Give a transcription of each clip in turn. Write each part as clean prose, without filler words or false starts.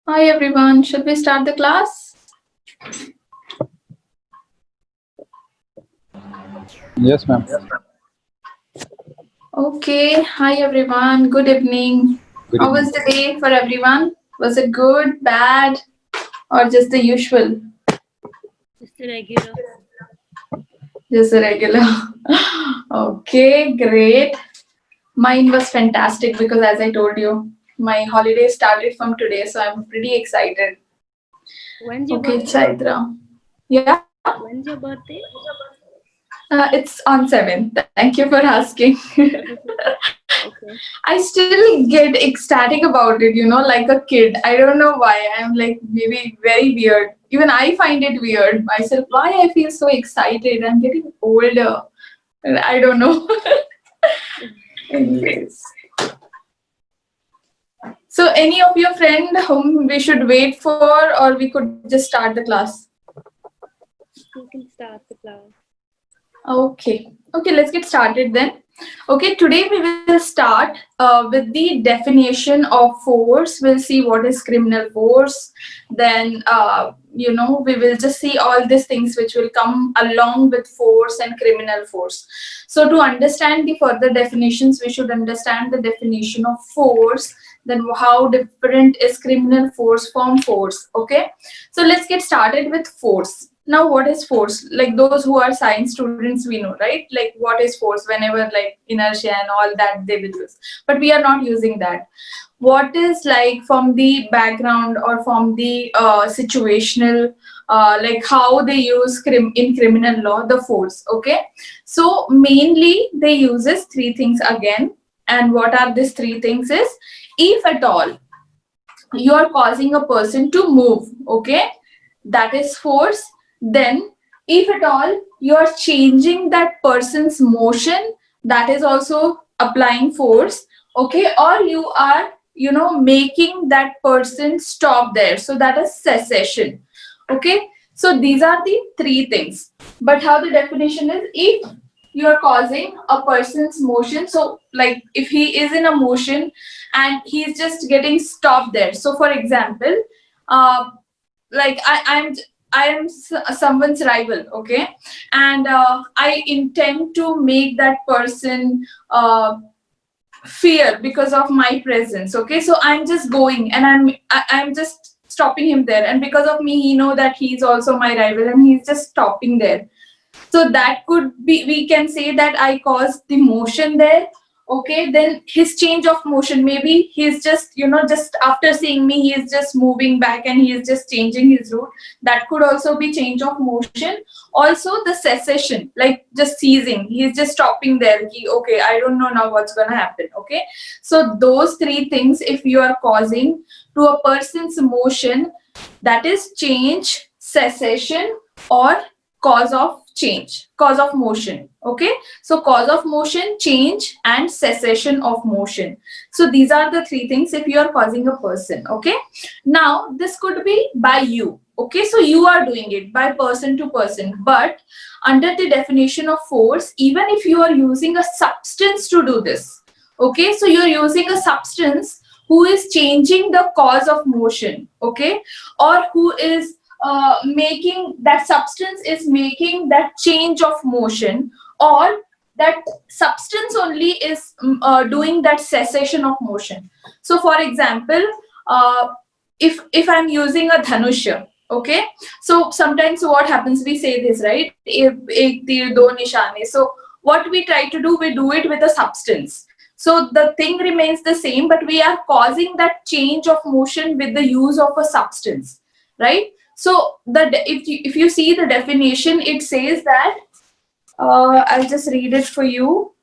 Hi everyone, should we start the class? Yes, ma'am. Okay, hi everyone, good evening. Good How evening. was the day for everyone? Was it good, bad, or just the usual? Just a regular. Just a regular. Okay, great. Mine was fantastic because, as I told you, my holiday started from today, so I'm pretty excited. When's your Okay, birthday? Chaitra. Yeah, When's your birthday? it's on 7th. Thank you for asking. Okay. I still get ecstatic about it, like a kid. I don't know why. I'm like maybe very weird. Even I find it weird myself. Why I feel so excited? I'm getting older. I don't know. Anyways. So any of your friend whom we should wait for or we could just start the class? You can start the class. Okay. Okay, let's get started then. Okay, today we will start with the definition of force. We'll see what is criminal force. Then, we will just see all these things which will come along with force and criminal force. So, to understand the further definitions, we should understand the definition of force. Then, how different is criminal force from force? Okay, so let's get started with force. Now, what is force? Like those who are science students, we know, right? Like what is force? Whenever like inertia and all that they will use, but we are not using that. What is like from the background or from the situational, like how they use in criminal law the force? Okay, so mainly they uses three things again, and what are these three things? Is if at all you are causing a person to move, okay, that is force. Then if at all you are changing that person's motion, that is also applying force. Okay, or you are making that person stop there, so that is cessation. Okay, so these are the three things. But how the definition is, if you are causing a person's motion, so like if he is in a motion and he's just getting stopped there. So for example, uh, like I am someone's rival, okay, and I intend to make that person fear because of my presence. Okay, so I'm just going and I'm just stopping him there, and because of me he know that he's also my rival and he's just stopping there. So that could be, we can say that I caused the motion there. Okay, then his change of motion, maybe he's just just after seeing me he is just moving back and he is just changing his route. That could also be change of motion. Also the cessation, like just ceasing, he's just stopping there. Okay, I don't know now what's gonna happen. Okay, so those three things, if you are causing to a person's motion, that is change, cessation, or cause of change, cause of motion. Okay, so cause of motion, change, and cessation of motion. So these are the three things if you are causing a person. Okay, now this could be by you. Okay, so you are doing it by person to person, but under the definition of force, even if you are using a substance to do this, okay, so you're using a substance who is changing the cause of motion. Okay, or who is making that substance is making that change of motion, or that substance only is doing that cessation of motion. So for example, uh, if I'm using a dhanusha, okay, so sometimes what happens, we say this, right? If ek tir do nishane. So what we try to do, we do it with a substance. So the thing remains the same, but we are causing that change of motion with the use of a substance, right? So if you see the definition, it says that, I'll just read it for you.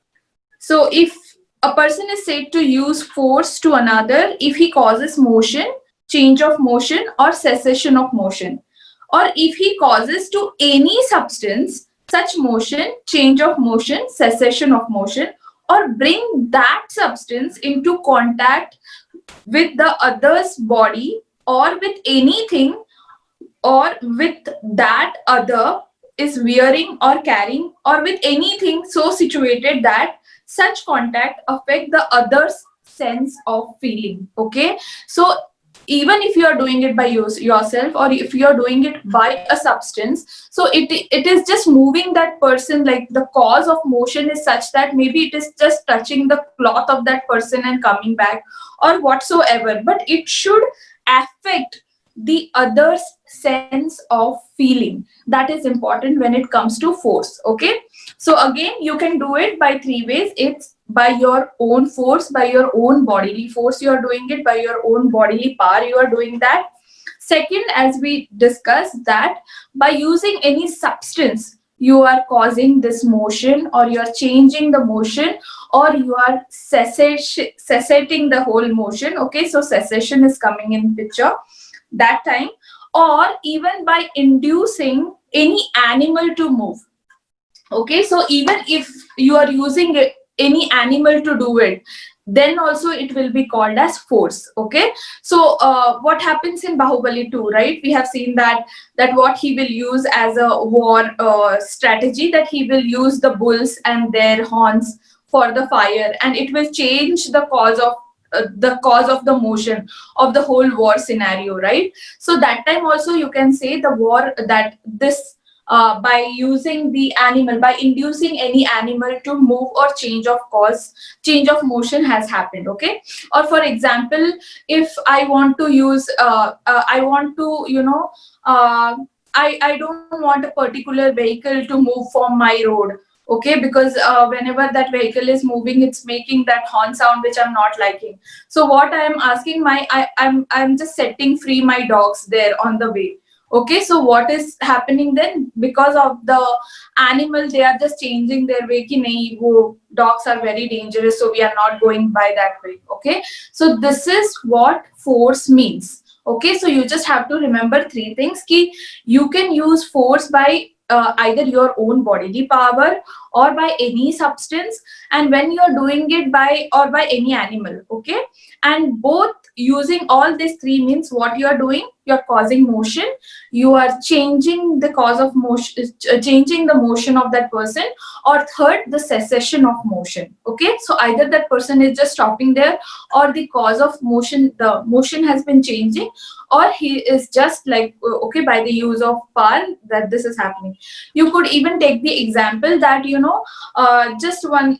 So if a person is said to use force to another if he causes motion, change of motion, or cessation of motion, or if he causes to any substance such motion, change of motion, cessation of motion, or bring that substance into contact with the other's body, or with anything, or with that other is wearing or carrying, or with anything so situated that such contact affect the other's sense of feeling. Okay, so even if you are doing it by yourself, or if you are doing it by a substance, so it is just moving that person, like the cause of motion is such that maybe it is just touching the cloth of that person and coming back or whatsoever, but it should affect the other's sense of feeling. That is important when it comes to force. Okay, so again, you can do it by three ways. It's by your own force, by your own bodily force, you are doing it by your own bodily power, you are doing that. Second, as we discussed, that by using any substance, you are causing this motion, or you are changing the motion, or you are cessating the whole motion. Okay, so cessation is coming in picture that time. Or even by inducing any animal to move. Okay, so even if you are using any animal to do it, then also it will be called as force. Okay, so what happens in Bahubali 2, right? We have seen that what he will use as a war strategy, that he will use the bulls and their horns for the fire, and it will change the cause of the motion of the whole war scenario, right? So that time also you can say the war, that this by using the animal, by inducing any animal to move or change of motion has happened. Okay, or for example, if I want to use I want to, I don't want a particular vehicle to move from my road. Okay, because whenever that vehicle is moving, it's making that horn sound which I'm not liking. So what I am asking, I'm just setting free my dogs there on the way. Okay, so what is happening then? Because of the animal, they are just changing their way, ki nahi, wo dogs are very dangerous, so we are not going by that way. Okay, so this is what force means. Okay, so you just have to remember three things, ki you can use force by either your own bodily power or by any substance, and when you're doing it by, or by any animal. Okay, and both using all these three means what you are doing, you're causing motion, you are changing the cause of motion, changing the motion of that person, or third, the cessation of motion. Okay, so either that person is just stopping there, or the cause of motion, the motion has been changing, or he is just like okay, by the use of power, that this is happening. You could even take the example that, just one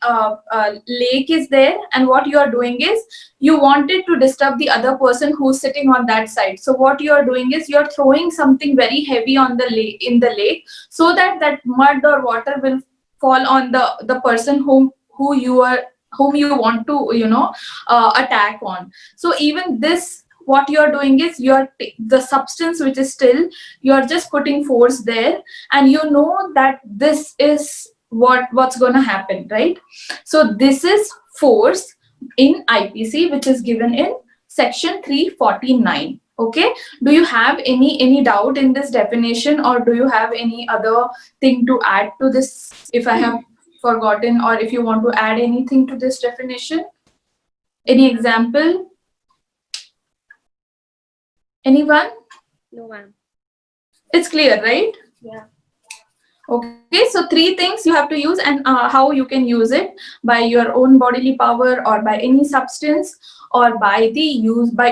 lake is there, and what you are doing is, you wanted to disturb the other person who's sitting on that side. So what you are doing is, you're throwing something very heavy on the lake, in the lake, so that that mud or water will fall on the person whom you want to, attack on. So even this, what you're doing is, the substance which is still, you're just putting force there, and you know that this is what's going to happen, right? So this is force in IPC, which is given in section 349. Okay, do you have any doubt in this definition, or do you have any other thing to add to this, if I have forgotten, or if you want to add anything to this definition? Any example? Anyone? No, ma'am. It's clear, right? Yeah. Okay, so three things you have to use, and how you can use it: by your own bodily power, or by any substance, or by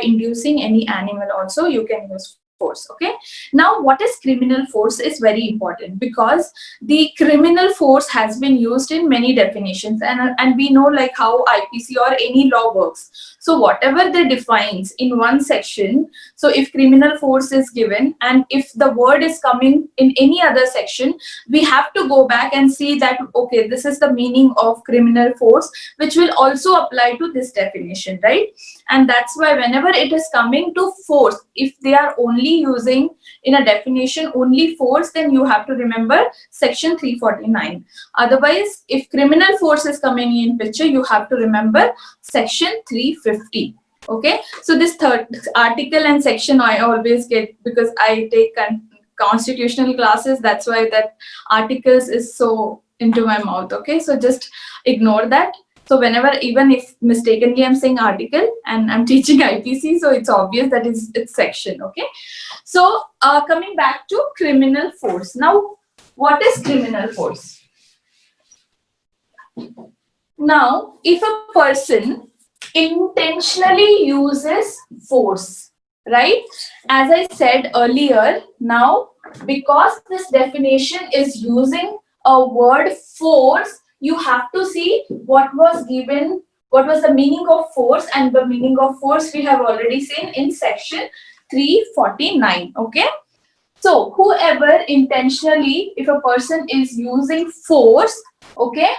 inducing any animal also you can use force. Okay, now what is criminal force is very important, because the criminal force has been used in many definitions, and we know like how IPC or any law works. So whatever they defines in one section, so if criminal force is given, and if the word is coming in any other section, we have to go back and see that, okay, this is the meaning of criminal force, which will also apply to this definition, right? And that's why whenever it is coming to force, if they are only using in a definition only force, then you have to remember section 349. Otherwise, if criminal force is coming in picture, you have to remember section 350. Okay, so this third article and section I always get, because I take constitutional classes, that's why that articles is so into my mouth. Okay, so just ignore that. So whenever, even if mistakenly I'm saying article and I'm teaching IPC, so it's obvious that it's section. Okay, so coming back to criminal force. Now, what is criminal force? Now, if a person intentionally uses force, right? As I said earlier, now because this definition is using a word force, you have to see what was given, what was the meaning of force, and the meaning of force we have already seen in section 349. Okay, so whoever intentionally, if a person is using force, okay,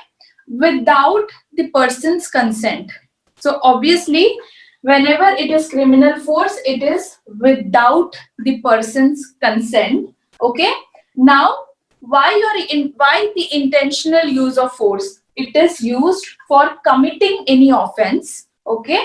without the person's consent. So obviously, whenever it is criminal force, it is without the person's consent. Okay. Now, why the intentional use of force? It is used for committing any offense. Okay,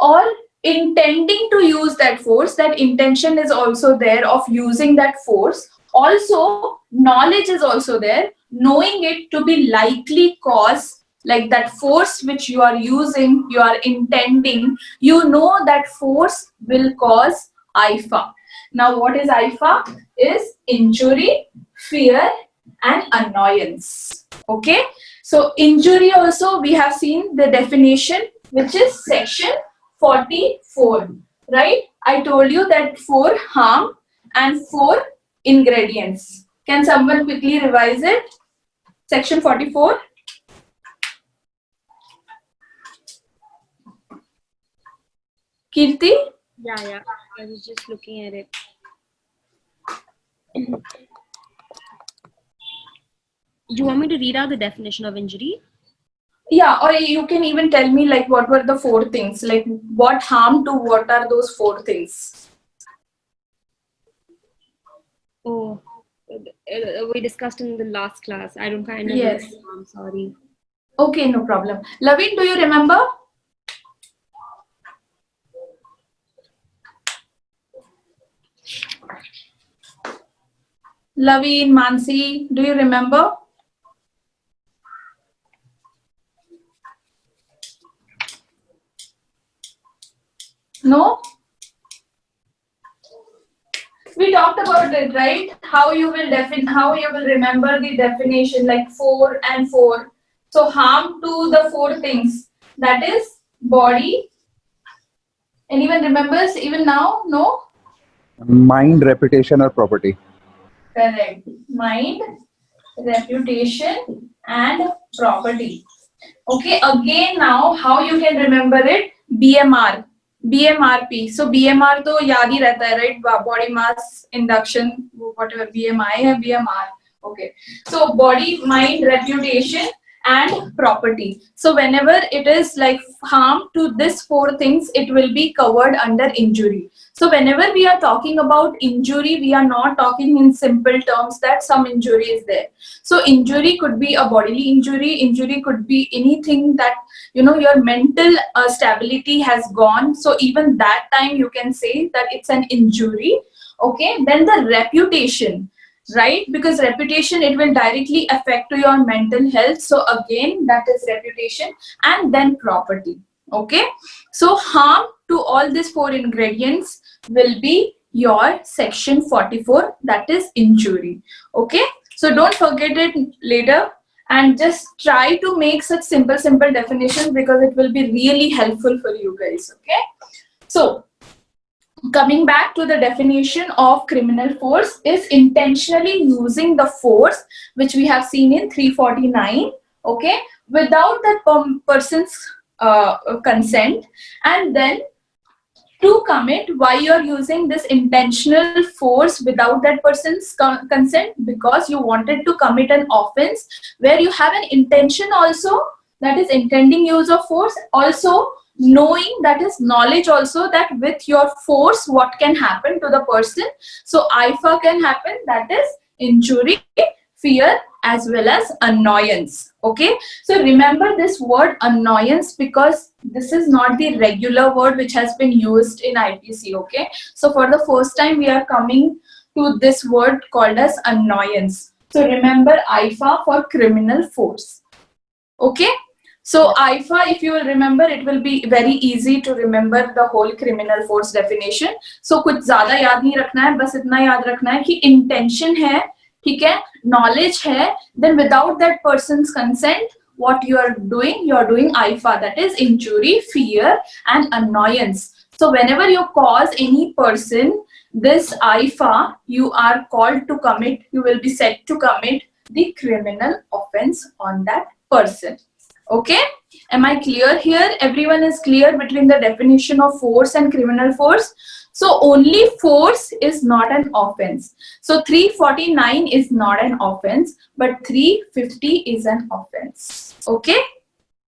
or intending to use that force. That intention is also there of using that force. Also, knowledge is also there, knowing it to be likely cause, like that force which you are using, you are intending, you know that force will cause IFA. Now what is IFA? Is injury, fear and annoyance. Okay, so injury also we have seen the definition, which is section 44, right? I told you that 4 harm and 4 ingredients. Can someone quickly revise it? Section 44. Kirti? Yeah. I was just looking at it. You want me to read out the definition of injury? Yeah, or you can even tell me like what were the 4 things, like what harm to what are those 4 things? Oh, we discussed in the last class. I don't kind of Yes. remember. I'm sorry. Okay, no problem. Laveen, do you remember? Laveen, Mansi, do you remember? No? We talked about it, right? How you will remember the definition, like 4 and 4. So harm to the 4 things. That is body. Anyone remembers even now? No? Mind, reputation, or property. Correct. Mind, reputation, and property. Okay, again now how you can remember it? BMR, BMRP. So BMR तो याद ही रहता है, right? Body mass induction, whatever BMI है, BMR. Okay. So body, mind, reputation, and property. So whenever it is like harm to this 4 things, it will be covered under injury. So whenever we are talking about injury, we are not talking in simple terms that some injury is there. So injury could be a bodily injury. Injury could be anything that, you know, your mental stability has gone. So even that time you can say that it's an injury. Okay. Then the reputation, right? Because reputation, it will directly affect to your mental health. So again, that is reputation. And then property. Okay. So harm to all these 4 ingredients will be your section 44, that is injury. Okay. So don't forget it later and just try to make such simple definitions, because it will be really helpful for you guys. Okay. So coming back to the definition of criminal force is intentionally using the force, which we have seen in 349, okay, without that person's consent, and then to commit, why you're using this intentional force without that person's consent, because you wanted to commit an offense where you have an intention also, that is intending use of force, also knowing, that is knowledge also, that with your force what can happen to the person. So IFA can happen, that is injury, fear, as well as annoyance. Okay, so remember this word annoyance, because this is not the regular word which has been used in IPC. Okay, so for the first time we are coming to this word called as annoyance. So remember IFA for criminal force. Okay, so IFA, if you will remember, it will be very easy to remember the whole criminal force definition. So कुछ ज़्यादा याद नहीं रखना है, बस इतना याद रखना है कि intention है, ठीक है, knowledge है, then without that person's consent, what you are doing IFA, that is injury, fear and annoyance. So whenever you cause any person this IFA, you are called to commit, you will be set to commit the criminal offense on that person. Okay? Am I clear here? Everyone is clear between the definition of force and criminal force? So only force is not an offense. So 349 is not an offense, but 350 is an offense. Okay?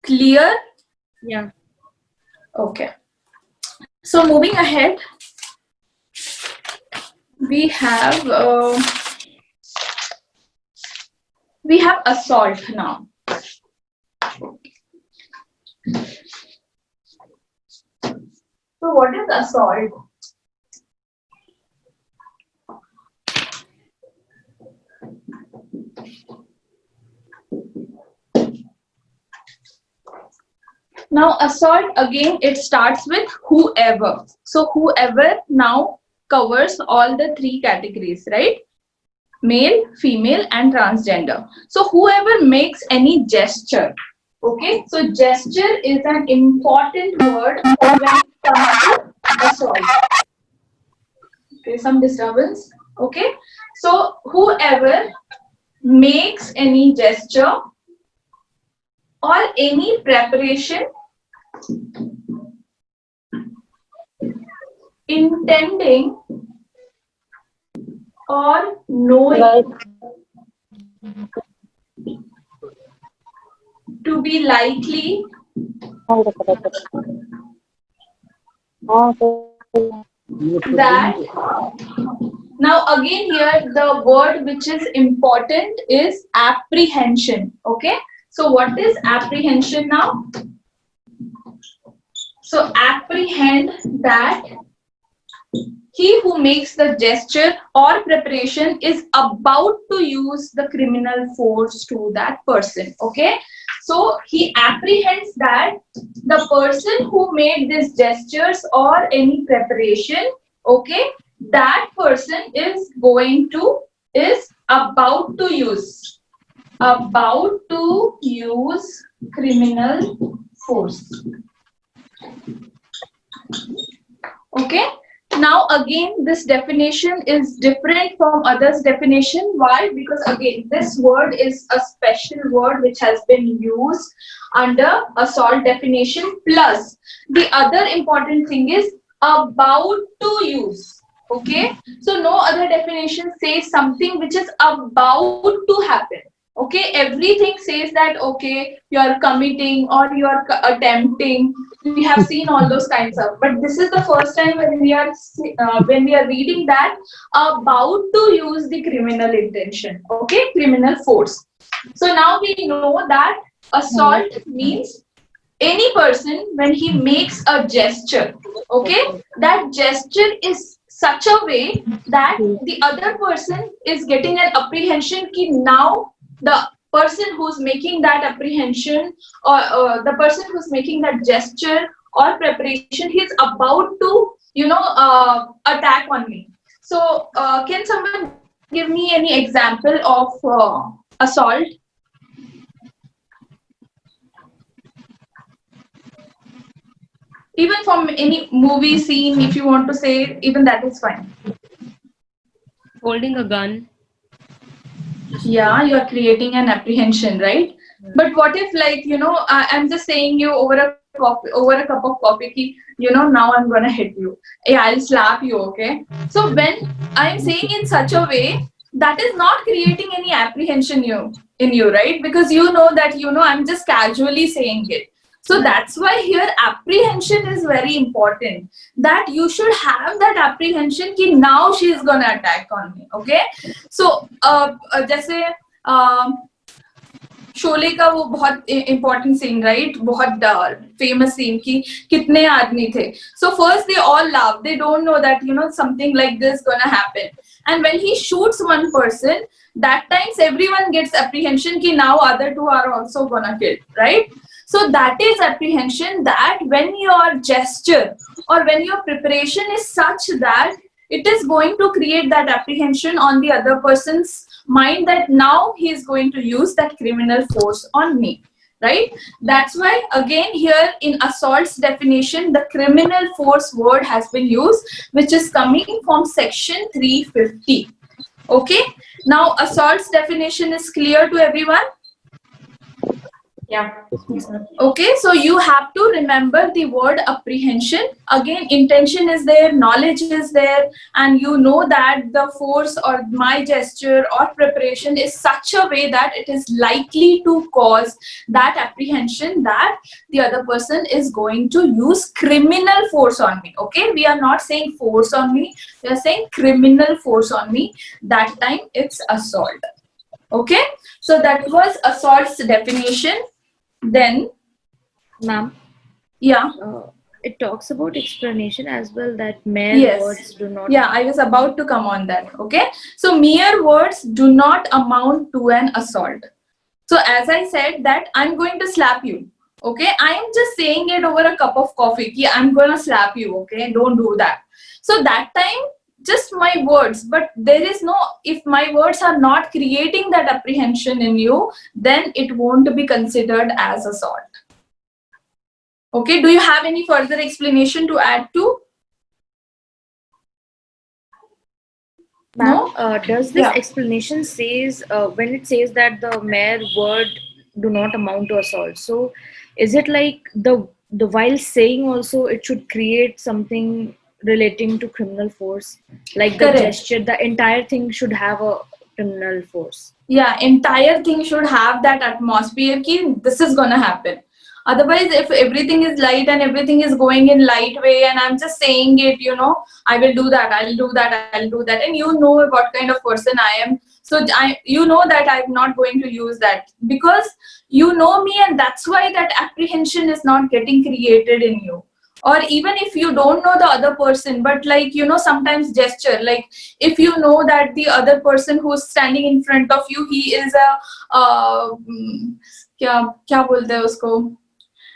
Clear? Yeah. Okay. So moving ahead, we have assault now. So what is assault? Now assault, again, it starts with whoever. So whoever now covers all the three categories, right? Male, female and transgender. So whoever makes any gesture. Okay, so gesture is an important word when it comes to assault. Okay, some disturbance. Okay, so whoever makes any gesture or any preparation intending or knowing to be likely that. Now again here the word which is important is apprehension. Okay, so what is apprehension now? So apprehend that he who makes the gesture or preparation is about to use the criminal force to that person. Okay, so he apprehends that the person who made these gestures or any preparation, okay, that person is about to use criminal force. Okay, now again this definition is different from others definition. Why? Because again this word is a special word which has been used under assault definition, plus the other important thing is about to use. Okay, so no other definition says something which is about to happen. Okay, everything says that okay, you are committing or you are attempting. We have seen all those kinds of, but this is the first time when we are reading that about to use the criminal intention. Okay, criminal force. So now we know that assault means any person when he makes a gesture. Okay, that gesture is such a way that the other person is getting an apprehension ki now the person who's making that apprehension or the person who's making that gesture or preparation, he's about to attack on me. So can someone give me any example of assault? Even from any movie scene, if you want to say, even that is fine. Holding a gun. Yeah, you are creating an apprehension, right? But what if, like, I'm just saying you over a cup of coffee, ki, now I'm gonna hit you. Yeah, I'll slap you, okay? So when I'm saying in such a way, that is not creating any apprehension in you, right? Because you know that I'm just casually saying it. So that's why here apprehension is very important. That you should have that apprehension कि now she is gonna attack on me. Okay? So जैसे शोले का वो बहुत important scene, right? बहुत famous scene कि कितने आदमी थे. So first they all laugh. They don't know that something like this gonna happen. And when he shoots one person, that times everyone gets apprehension कि now other two are also gonna kill, right? So that is apprehension, that when your gesture or when your preparation is such that it is going to create that apprehension on the other person's mind that now he is going to use that criminal force on me. right? That's why again here in assault's definition, the criminal force word has been used, which is coming from section 350. Okay, now assault's definition is clear to everyone? Yeah. Okay, so you have to remember the word apprehension. Again, intention is there, knowledge is there, and you know that the force or my gesture or preparation is such a way that it is likely to cause that apprehension that the other person is going to use criminal force on me. Okay, we are not saying force on me, we are saying criminal force on me. That time it's assault. Okay, so that was assault's definition. Then, Ma'am, yeah, it talks about explanation as well, that mere yes, words do not. yeah, I was about to come on that. Okay, so mere words do not amount to an assault. So as I said that I'm going to slap you. Okay, I am just saying it over a cup of coffee. Ki I'm gonna slap you. Okay, don't do that. So that time, just my words, but there is no, if my words are not creating that apprehension in you, then it won't be considered as assault. Okay, do you have any further explanation to add to? Ma'am, No? does this Yeah. explanation says when it says that the mere word do not amount to assault? So, is it like the while saying also it should create something relating to criminal force, like the Correct. gesture, the entire thing should have a criminal force? Yeah, entire thing should have that atmosphere ki this is gonna happen. Otherwise, if everything is light and everything is going in light way and I'm just saying it, you know, I will do that, I'll do that, I'll do that, and you know what kind of person I am. So you know that I'm not going to use that because you know me, and that's why that apprehension is not getting created in you. Or even if you don't know the other person, but like, you know, sometimes gesture, like if you know that the other person who's standing in front of you, he is a क्या बोलते हैं उसको,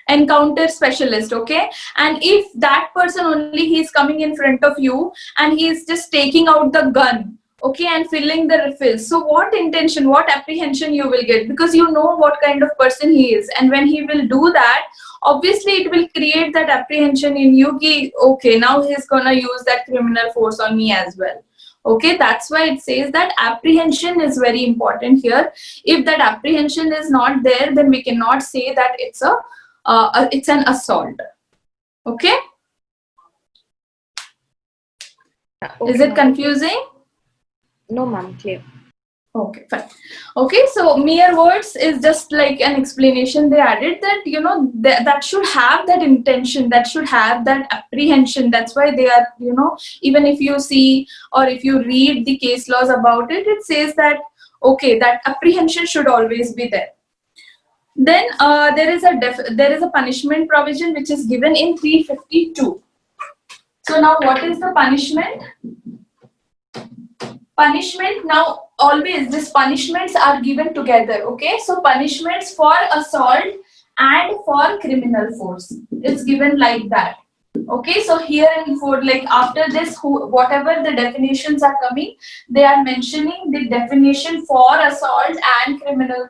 encounter specialist. Okay, and if that person only, he is coming in front of you and he is just taking out the gun, okay, and filling the refills, so what intention, what apprehension you will get, because you know what kind of person he is, and when he will do that, obviously it will create that apprehension in you ki, okay, now he's gonna use that criminal force on me as well. Okay, that's why it says that apprehension is very important here. If that apprehension is not there, then we cannot say that it's an assault. Okay, Okay, is it ma'am. confusing? No, ma'am, clear. Okay, fine. Okay, so mere words is just like an explanation they added, that you know that should have that intention, that should have that apprehension. That's why they are, you know, even if you see or if you read the case laws about it, it says that okay, that apprehension should always be there. Then there is a punishment provision which is given in 352. So now what is the punishment? Punishment, now always these punishments are given together. Okay, so punishments for assault and for criminal force, it's given like that. Okay, so here in for like after this, whatever the definitions are coming, they are mentioning the definition for assault and criminal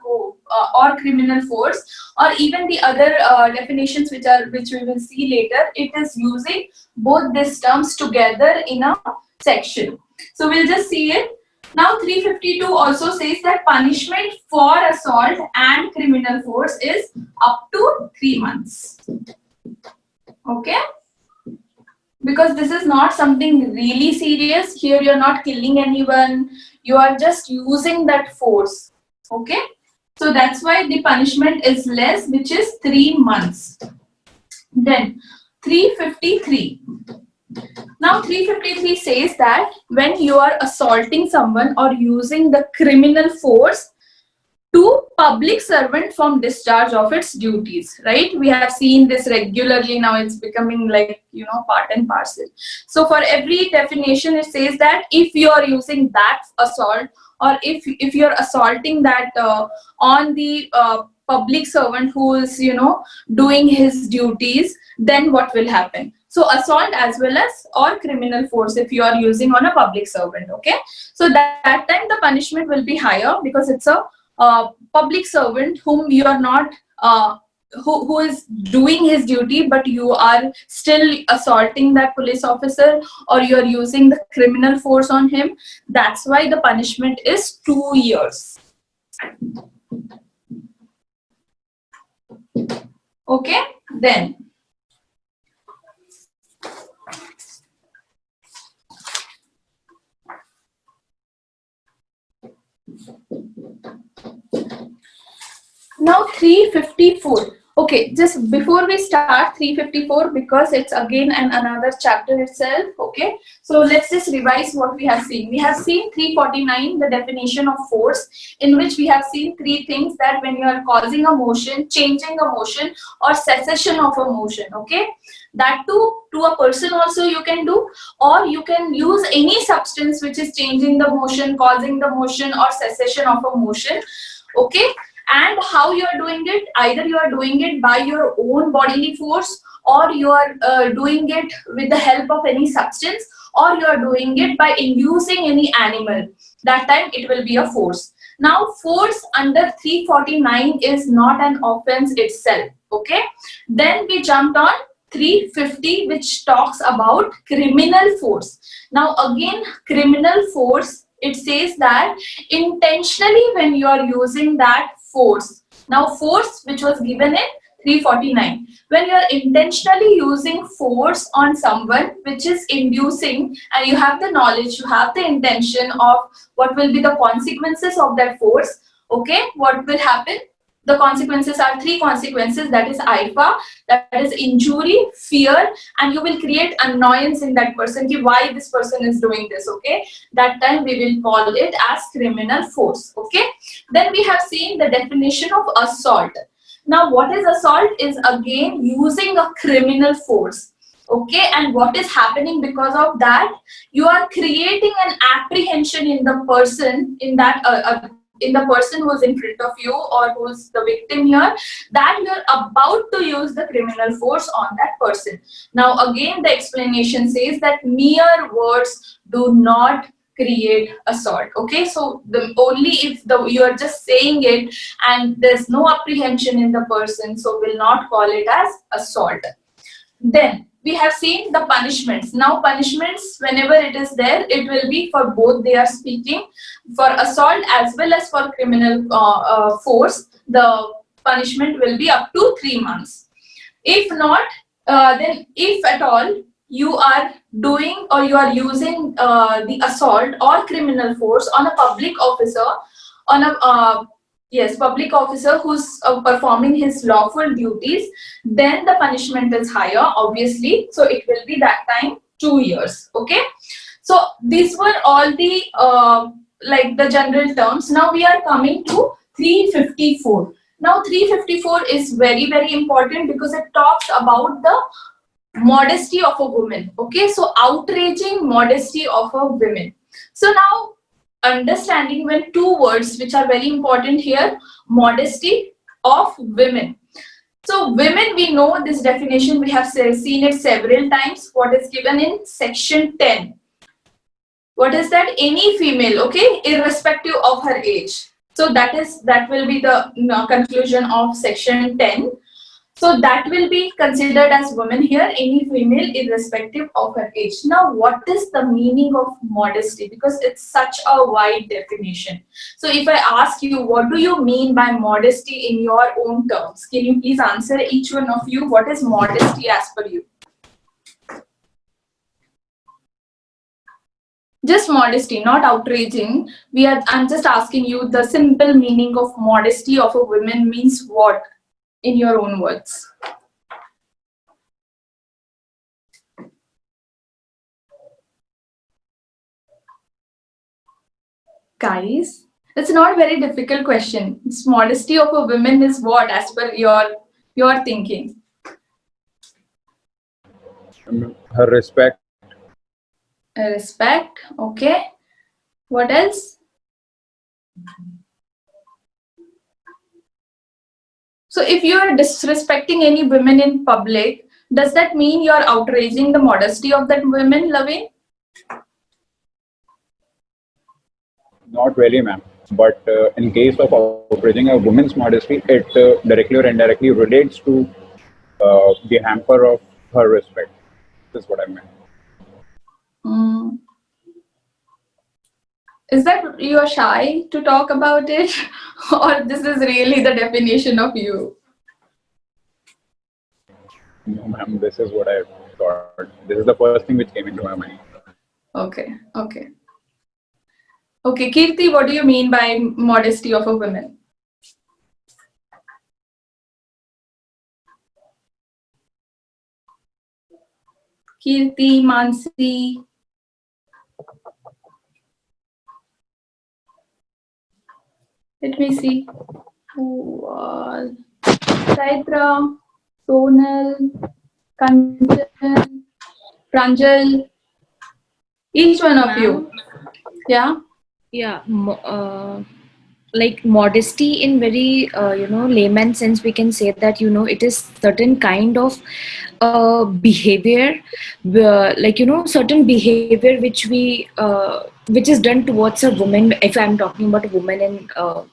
or criminal force, or even the other definitions which we will see later. It is using both these terms together in a section. So we'll just see it. Now 352 also says that punishment for assault and criminal force is up to 3 months. Okay? Because this is not something really serious. Here you're not killing anyone. You are just using that force. Okay? So that's why the punishment is less, which is 3 months. Then 353. Now 353 says that when you are assaulting someone or using the criminal force to public servant from discharge of its duties, right? We have seen this regularly. Now it's becoming like, you know, part and parcel. So for every definition, it says that if you are using that assault, or if you're assaulting that on the public servant who is, you know, doing his duties, then what will happen? So assault as well as or criminal force if you are using on a public servant. Okay, so that time the punishment will be higher because it's a public servant whom you are not who is doing his duty, but you are still assaulting that police officer, or you are using the criminal force on him, that's why the punishment is 2 years. Okay, then now 354. Okay, just before we start 354, because it's again another chapter itself. Okay, so let's just revise what we have seen. We have seen 349, the definition of force, in which we have seen three things: that when you are causing a motion, changing a motion, or cessation of a motion. Okay, that too to a person also you can do, or you can use any substance which is changing the motion, causing the motion, or cessation of a motion. Okay, and how you are doing it: either you are doing it by your own bodily force, or you are doing it with the help of any substance, or you are doing it by inducing any animal. That time it will be a force. Now force under 349 is not an offense itself. Okay, then we jumped on 350, which talks about criminal force. Now again, criminal force, it says that intentionally when you are using that force. Now force which was given in 349, when you are intentionally using force on someone which is inducing, and you have the knowledge, you have the intention of what will be the consequences of that force. Okay, what will happen? The consequences are three consequences, that is alpha, that is injury, fear, and you will create annoyance in that person, ki why this person is doing this. Okay, that time we will call it as criminal force. Okay, then we have seen the definition of assault. Now what is assault? Is again using a criminal force. Okay, and what is happening because of that? You are creating an apprehension in the person, in that in the person who is in front of you, or who is the victim here, that you are about to use the criminal force on that person. Now again, the explanation says that mere words do not create assault. Okay, so the only if you are just saying it and there's no apprehension in the person, so we'll not call it as assault. Then we have seen the punishments. Now punishments, whenever it is there, it will be for both. They are speaking for assault as well as for criminal force. The punishment will be up to 3 months. If not, then if at all you are doing or you are using the assault or criminal force on a public officer, on a public officer who's performing his lawful duties, then the punishment is higher, obviously. So it will be that time 2 years. Okay, so these were all the like the general terms. Now we are coming to 354. Now 354 is very, very important because it talks about the modesty of a woman. Okay, so outraging modesty of a woman. So now understanding when two words which are very important here: modesty of women. So women, we know this definition, we have seen it several times. What is given in section 10? What is that? Any female, okay, irrespective of her age. So that will be the conclusion of section 10. So that will be considered as women here, any female irrespective of her age. Now what is the meaning of modesty? Because it's such a wide definition. So if I ask you, what do you mean by modesty in your own terms? Can you please answer, each one of you, what is modesty as per you? Just modesty, not outraging. I'm just asking you the simple meaning of modesty of a woman means what, in your own words? Guys, it's not a very difficult question. It's modesty of a woman is what as per your thinking? Her respect. Respect, okay. What else? So if you are disrespecting any women in public, does that mean you are outraging the modesty of that woman, Laveen? Not really, ma'am. But in case of abridging a woman's modesty, it directly or indirectly relates to the hamper of her respect. This is what I meant. Mm. Is that you are shy to talk about it, or this is really the definition of you? No, ma'am, this is what I thought. This is the first thing which came into my mind. Okay, okay. Okay, Kirti, what do you mean by modesty of a woman? Kirti, Mansi. Let me see. Who all? Saitra, Sonal, Kanchan, Pranjal. Each one of you. Yeah. Yeah, like modesty in very layman sense, we can say that it is certain kind of behavior, like certain behavior which is done towards a woman, if I'm talking about a woman in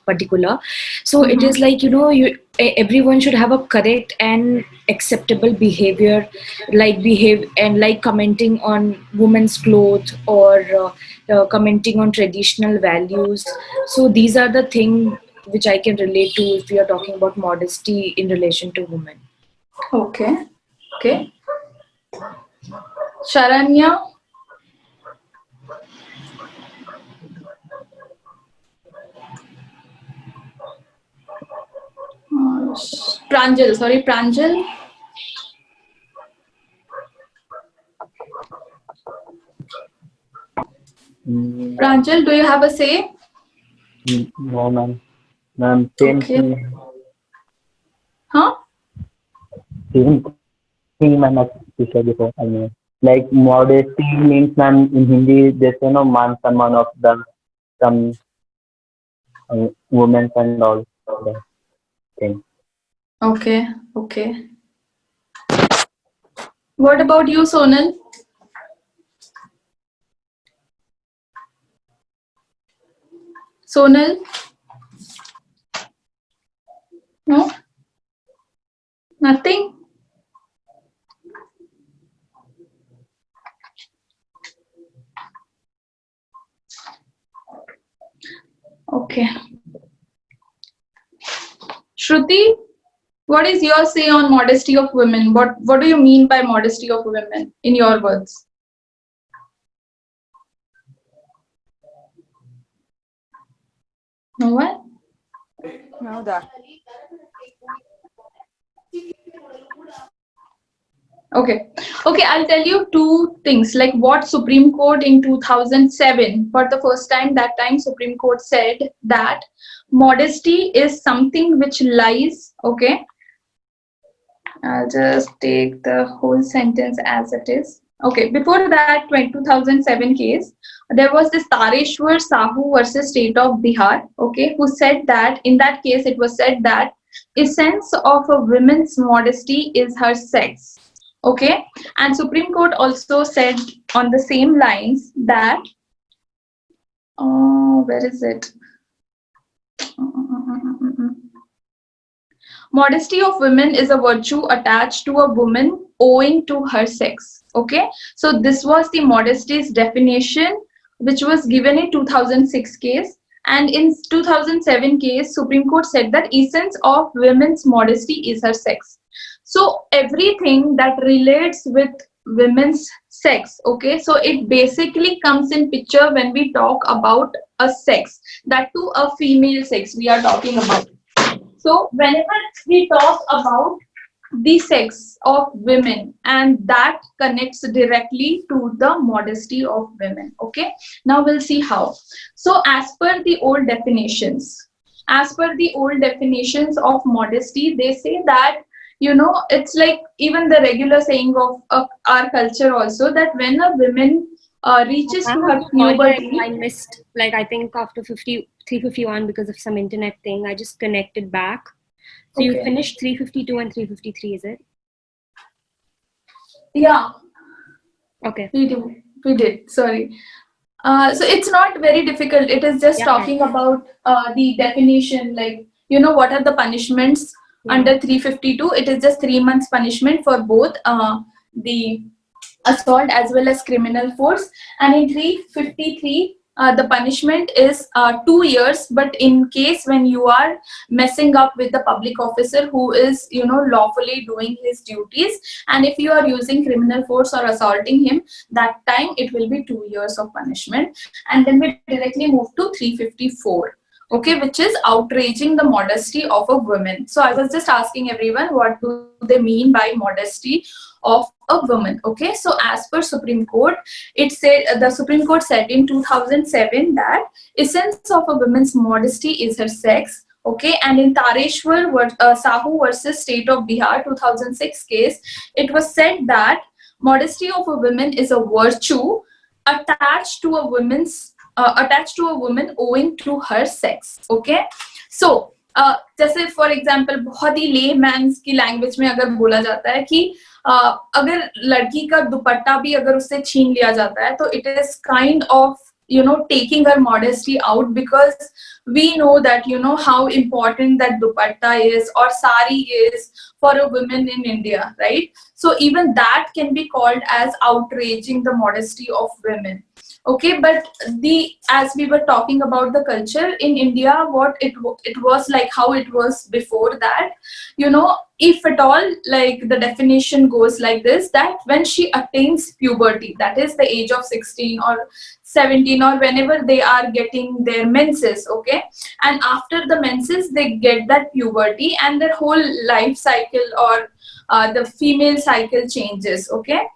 particular. So it is like everyone should have a correct and acceptable behavior, like behave and like commenting on women's clothes, or commenting on traditional values. So these are the things which I can relate to if we are talking about modesty in relation to women. Okay. Okay. Sharanya. Pranjal. Sorry, Pranjal. Pranjal, do you have a say? No, ma'am. Ma'am, same Okay. thing. Huh? Same thing, ma'am, as you said before. I mean, like modesty means, ma'am, in Hindi, there's man samman of the some women and all the thing. Okay. Okay. What about you, Sonal? Sonal? No? Nothing? Okay. Shruti, what is your say on modesty of women? What do you mean by modesty of women in your words? No one? Now that. Okay. Okay, I'll tell you two things. Like what Supreme Court in 2007, for the first time, that time Supreme Court said that modesty is something which lies. Okay. I'll just take the whole sentence as it is. Okay, before that 2007 case, there was this Tareshwar Sahu versus State of Bihar, okay, who said that in that case it was said that essence of a woman's modesty is her sex. Okay, and Supreme Court also said on the same lines that where is it? Modesty of women is a virtue attached to a woman owing to her sex. Okay, so this was the modesty's definition, which was given in 2006 case. And in 2007 case, Supreme Court said that essence of women's modesty is her sex. So everything that relates with women's sex, okay, so it basically comes in picture when we talk about a sex, that to a female sex we are talking about. So whenever we talk about the sex of women, and that connects directly to the modesty of women. Okay, now we'll see how. So as per the old definitions, of modesty, they say that it's like even the regular saying of our culture also, that when a woman reaches to her puberty. I missed, like, I think after 351 because of some internet thing. I just connected back. So you Okay. finished 352 and 353, is it? Yeah, Okay. we did. Sorry. So it's not very difficult. It is just Yeah. talking about the definition, like, what are the punishments Yeah. under 352. It is just 3 months punishment for both the assault as well as criminal force. And in 353, the punishment is 2 years. But in case when you are messing up with the public officer who is, lawfully doing his duties, and if you are using criminal force or assaulting him, that time it will be 2 years of punishment. And then we directly move to 354. Okay, which is outraging the modesty of a woman. So I was just asking everyone, what do they mean by modesty of a woman? Okay, so as per Supreme Court, it said, the Supreme Court said in 2007 that essence of a woman's modesty is her sex. Okay, and in Tareshwar Sahu versus State of Bihar 2006 case, it was said that modesty of a woman is a virtue attached to a woman owing to her sex. Okay, so जैसे for example बहुत ही layman's की language में अगर बोला जाता है कि अगर लड़की का दुपट्टा भी अगर उससे छीन लिया जाता है, तो it is kind of taking her modesty out, because we know that how important that dupatta is or sari is for a woman in India, right? So even that can be called as outraging the modesty of women. Okay, but as we were talking about the culture in India, what it was like, how it was before that, if at all, like the definition goes like this, that when she attains puberty, that is the age of 16 or 17, or whenever they are getting their menses, okay, and after the menses they get that puberty and their whole life cycle or the female cycle changes. Okay,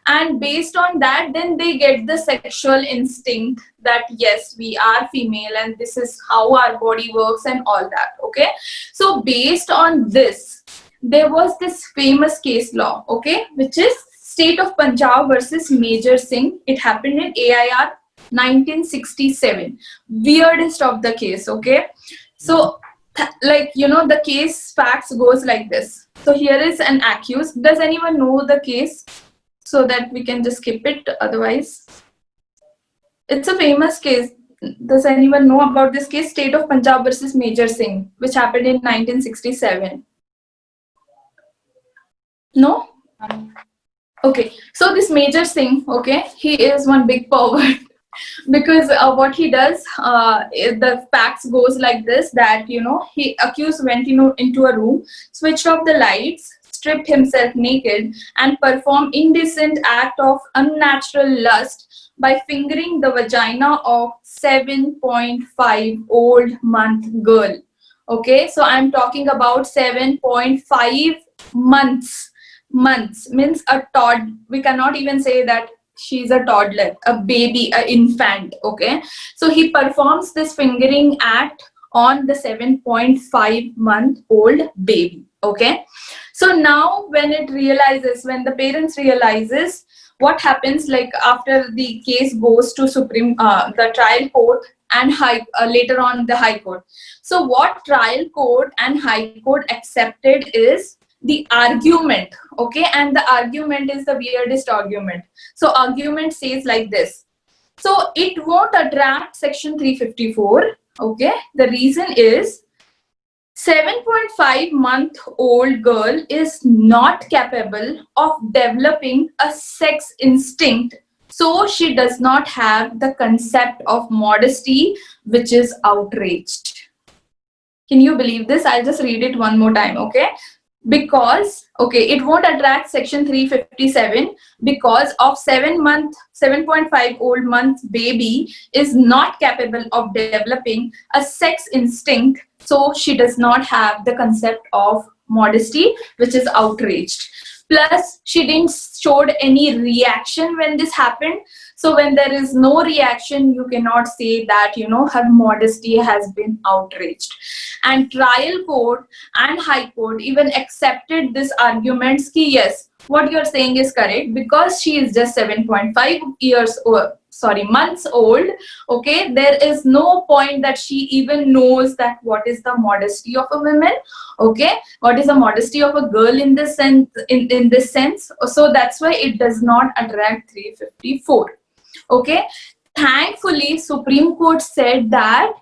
and based on that, then they get the sexual instinct that yes, we are female and this is how our body works and all that. Okay, so based on this, there was this famous case law, okay, which is State of Punjab versus Major Singh. It happened in AIR 1967. Weirdest of the case. Okay, so the case facts goes like this. So here is an accused. Does anyone know the case, so that we can just skip it? Otherwise, it's a famous case. Does anyone know about this case, State of Punjab versus Major Singh, which happened in 1967? No? Okay, so this Major Singh, okay, he is one big pervert. Because what he does, the facts goes like this, that he accused went into a room, switched off the lights, stripped himself naked, and performed indecent act of unnatural lust by fingering the vagina of 7.5 girl. Okay, so I'm talking about 7.5 months means a we cannot even say that she's a toddler, a baby, an infant. Okay, so he performs this fingering act on the 7.5-month-old baby. Okay, so now when the parents realizes, what happens, like after the case goes to the trial court and later on the high court. So what trial court and high court accepted is the argument. Okay, and the argument is the weirdest argument. So argument says like this: so it won't attract section 354. Okay, the reason is 7.5-month-old girl is not capable of developing a sex instinct, so she does not have the concept of modesty, which is outraged. Can you believe this? I'll just read it one more time. Okay, because it won't attract section 357 because of 7.5 month baby is not capable of developing a sex instinct, so she does not have the concept of modesty, which is outraged. Plus, she didn't showed any reaction when this happened. So when there is no reaction, you cannot say that her modesty has been outraged. And trial court and high court even accepted this arguments ki yes, what you're saying is correct, because she is just 7.5 months old. Okay, there is no point that she even knows that what is the modesty of a woman. Okay, what is the modesty of a girl in this sense, in this sense. So that's why it does not attract 354. Okay, thankfully Supreme Court said that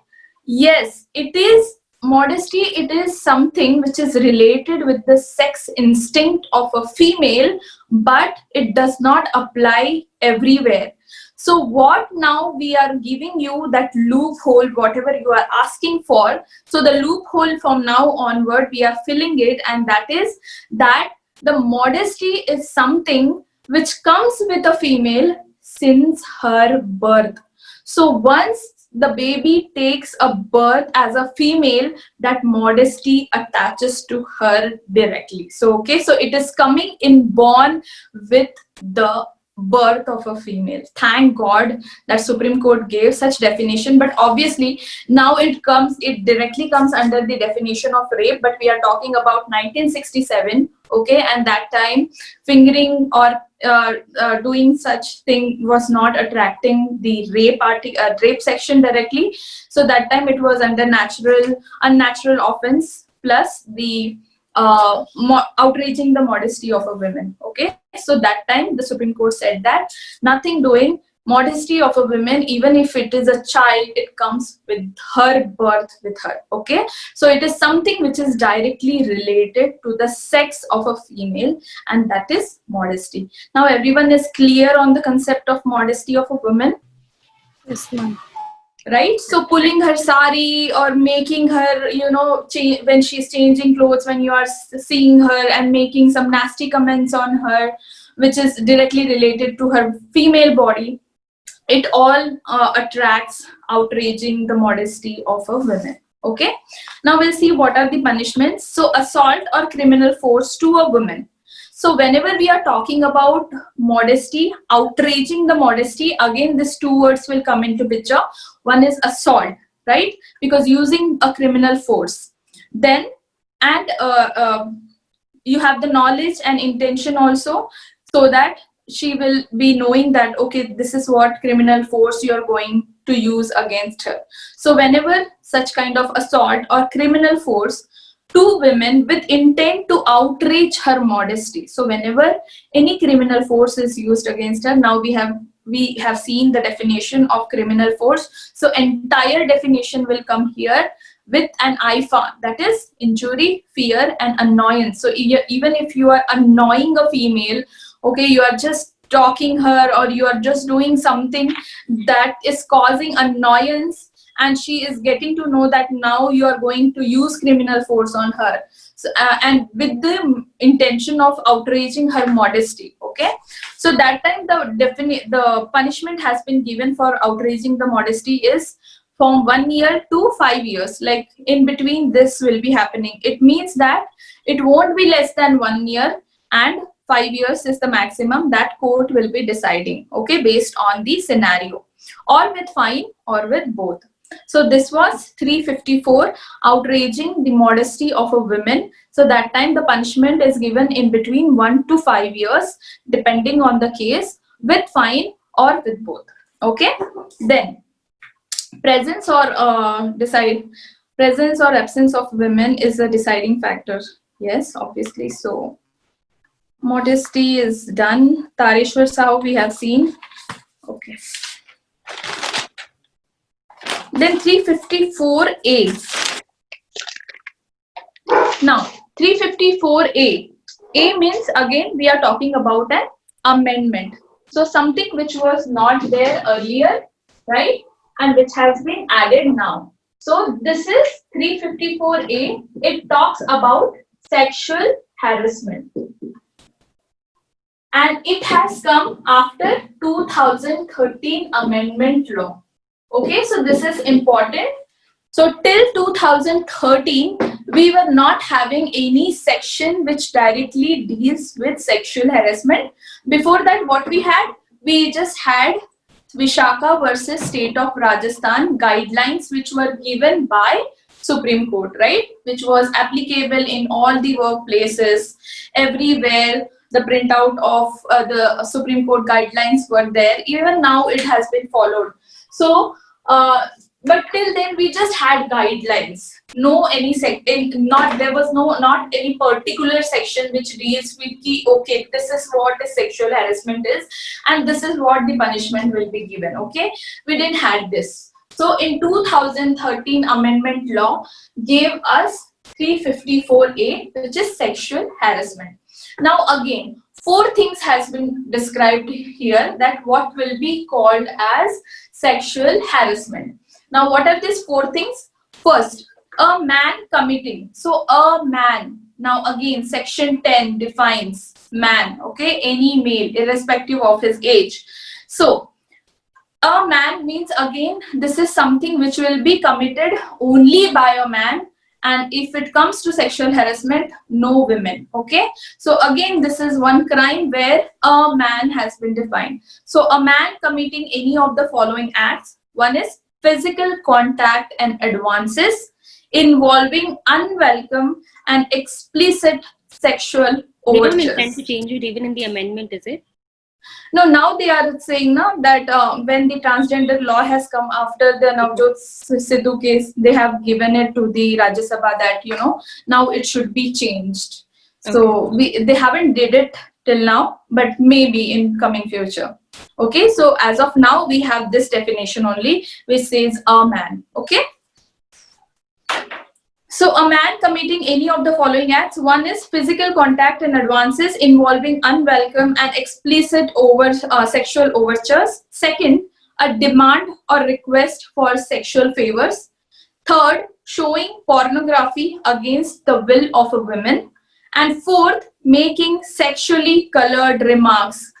yes, it is modesty, it is something which is related with the sex instinct of a female, but it does not apply everywhere. So what now we are giving you that loophole, whatever you are asking for. So the loophole from now onward, we are filling it, and that is that the modesty is something which comes with a female since her birth. So once the baby takes a birth as a female, that modesty attaches to her directly. So okay, so it is coming inborn with the birth of a female. Thank God that Supreme Court gave such definition, but obviously now it directly comes under the definition of rape, but we are talking about 1967, okay, and that time fingering or doing such thing was not attracting the rape section directly. So that time it was under unnatural offense plus the outraging the modesty of a woman. Okay, so that time the Supreme Court said that nothing doing modesty of a woman, even if it is a child, it comes with her birth with her. Okay, so it is something which is directly related to the sex of a female, and that is modesty. Now everyone is clear on the concept of modesty of a woman, Yes, ma'am. right? So pulling her sari or making her, when she's changing clothes, when you are seeing her and making some nasty comments on her, which is directly related to her female body, it all attracts outraging the modesty of a woman. Okay, now we'll see what are the punishments. So assault or criminal force to a woman. So whenever we are talking about modesty, outraging the modesty, again these two words will come into picture. One is assault, right? Because using a criminal force. Then, and you have the knowledge and intention also, so that she will be knowing that, okay, this is what criminal force you are going to use against her. So whenever such kind of assault or criminal force to women with intent to outrage her modesty. So whenever any criminal force is used against her, now we have seen the definition of criminal force. So entire definition will come here with an IFA, that is injury, fear, and annoyance. So even if you are annoying a female, okay, you are just talking her or you are just doing something that is causing annoyance, and she is getting to know that now you are going to use criminal force on her, so, and with the intention of outraging her modesty. Okay, so that time the punishment has been given for outraging the modesty is from 1 year to 5 years. Like in between this will be happening. It means that it won't be less than 1 year, and 5 years is the maximum that court will be deciding, okay, based on the scenario, or with fine or with both. So this was 354, outraging the modesty of a woman. So that time the punishment is given in between 1 to 5 years, depending on the case, with fine or with both. Okay, then presence or absence of women is a deciding factor. Yes, obviously. So modesty is done. Tareshwar Sahu we have seen. Okay. Then 354A. Now 354A. A means again we are talking about an amendment. So something which was not there earlier, right? And which has been added now. So this is 354A. It talks about sexual harassment. And it has come after 2013 amendment law. Okay, so this is important. So till 2013, we were not having any section which directly deals with sexual harassment. Before that, what we just had Vishaka versus State of Rajasthan guidelines, which were given by Supreme Court, right? Which was applicable in all the workplaces, everywhere. The printout of the Supreme Court guidelines were there. Even now, it has been followed. So but till then we just had guidelines. No any not there was not any particular section which deals with the okay, this is what the sexual harassment is and this is what the punishment will be given. Okay, we didn't had this. So in 2013 amendment law gave us 354A, which is sexual harassment. Now again, 4 things has been described here that what will be called as sexual harassment. Now what are these 4 things? First, a man committing. So a man. Now again, section 10 defines man. Okay, any male irrespective of his age. So a man means, again, this is something which will be committed only by a man, and if it comes to sexual harassment, no women. Okay, so again, this is one crime where a man has been defined. So a man committing any of the following acts. One is physical contact and advances involving unwelcome and explicit sexual They don't overtures. intend to change it even in the amendment, is it? No, now they are saying now that when the transgender law has come after the Navjot Sidhu case, they have given it to the Rajya Sabha that, you know, now it should be changed. So they haven't did it till now, but maybe in coming future. Okay, so as of now, we have this definition only, which says a man. Okay. So a man committing any of the following acts. One is physical contact and advances involving unwelcome and explicit sexual overtures. Second, a demand or request for sexual favors. Third, showing pornography against the will of a woman. And fourth, making sexually colored remarks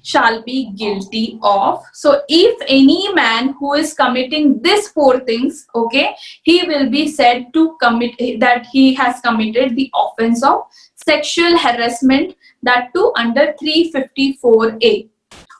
shall be guilty of. So if any man who is committing these 4 things, okay, he will be said to commit that he has committed the offense of sexual harassment, that too under 354A.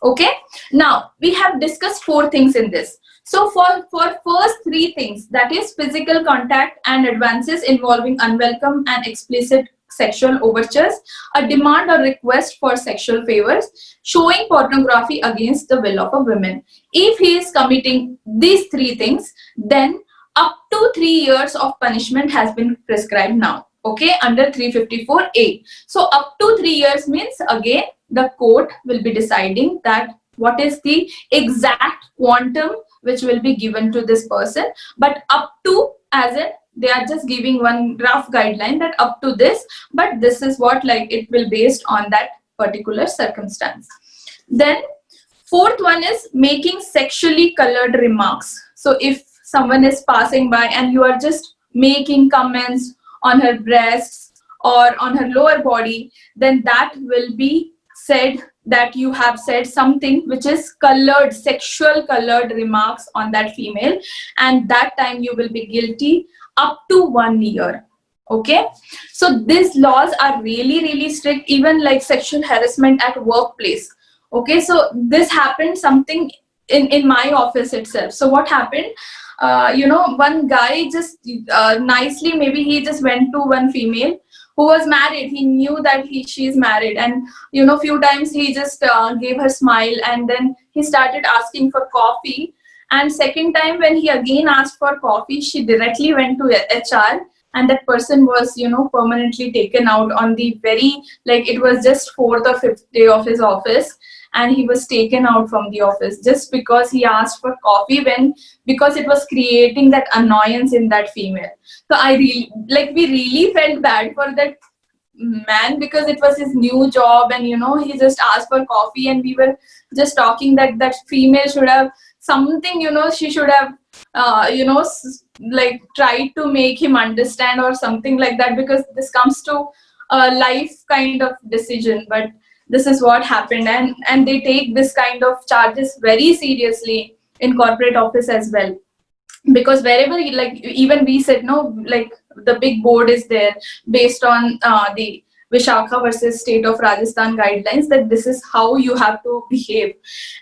Okay, now we have discussed 4 things in this. So for first 3 things, that is physical contact and advances involving unwelcome and explicit sexual overtures, a demand or request for sexual favors, showing pornography against the will of a woman. If he is committing these 3 things, then up to 3 years of punishment has been prescribed now. Okay, under 354A. So up to 3 years means, again, the court will be deciding that what is the exact quantum which will be given to this person, but up to, as in they are just giving one rough guideline that up to this, but this is what, like, it will based on that particular circumstance. Then 4th one is making sexually colored remarks. So if someone is passing by and you are just making comments on her breasts or on her lower body, then that will be said that you have said something which is colored, sexual colored remarks on that female, and that time you will be guilty up to 1 year. Okay, so these laws are really strict, even like sexual harassment at workplace. Okay, so this happened something in my office itself. So what happened, you know, one guy just nicely, maybe he just went to one female who was married. He knew that she's married, and you know, few times he just gave her smile, and then he started asking for coffee. And second time when he again asked for coffee, she directly went to HR, and that person was, you know, permanently taken out on the very, like, it was just 4th or 5th day of his office, and he was taken out from the office just because he asked for coffee, because it was creating that annoyance in that female. So we really felt bad for that man, because it was his new job, and you know, he just asked for coffee, and we were just talking that that female should have something, you know, she should have you know, like, tried to make him understand or something like that, because this comes to a life kind of decision. But this is what happened, and they take this kind of charges very seriously in corporate office as well, because wherever, like, even we said no, like, the big board is there based on the Vishakha versus State of Rajasthan guidelines, that this is how you have to behave.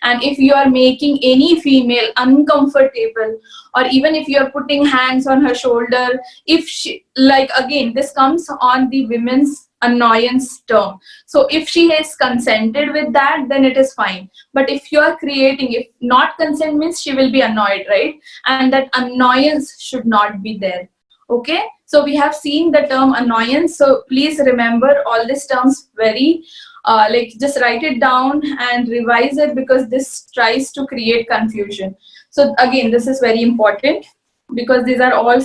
And if you are making any female uncomfortable, or even if you are putting hands on her shoulder, if she, like, again, this comes on the women's annoyance term. So if she has consented with that, then it is fine. But if you are creating, if not consent means she will be annoyed, right? And that annoyance should not be there. Okay, so we have seen the term annoyance. So please remember all these terms very like just write it down and revise it, because this tries to create confusion. So again, this is very important because these are all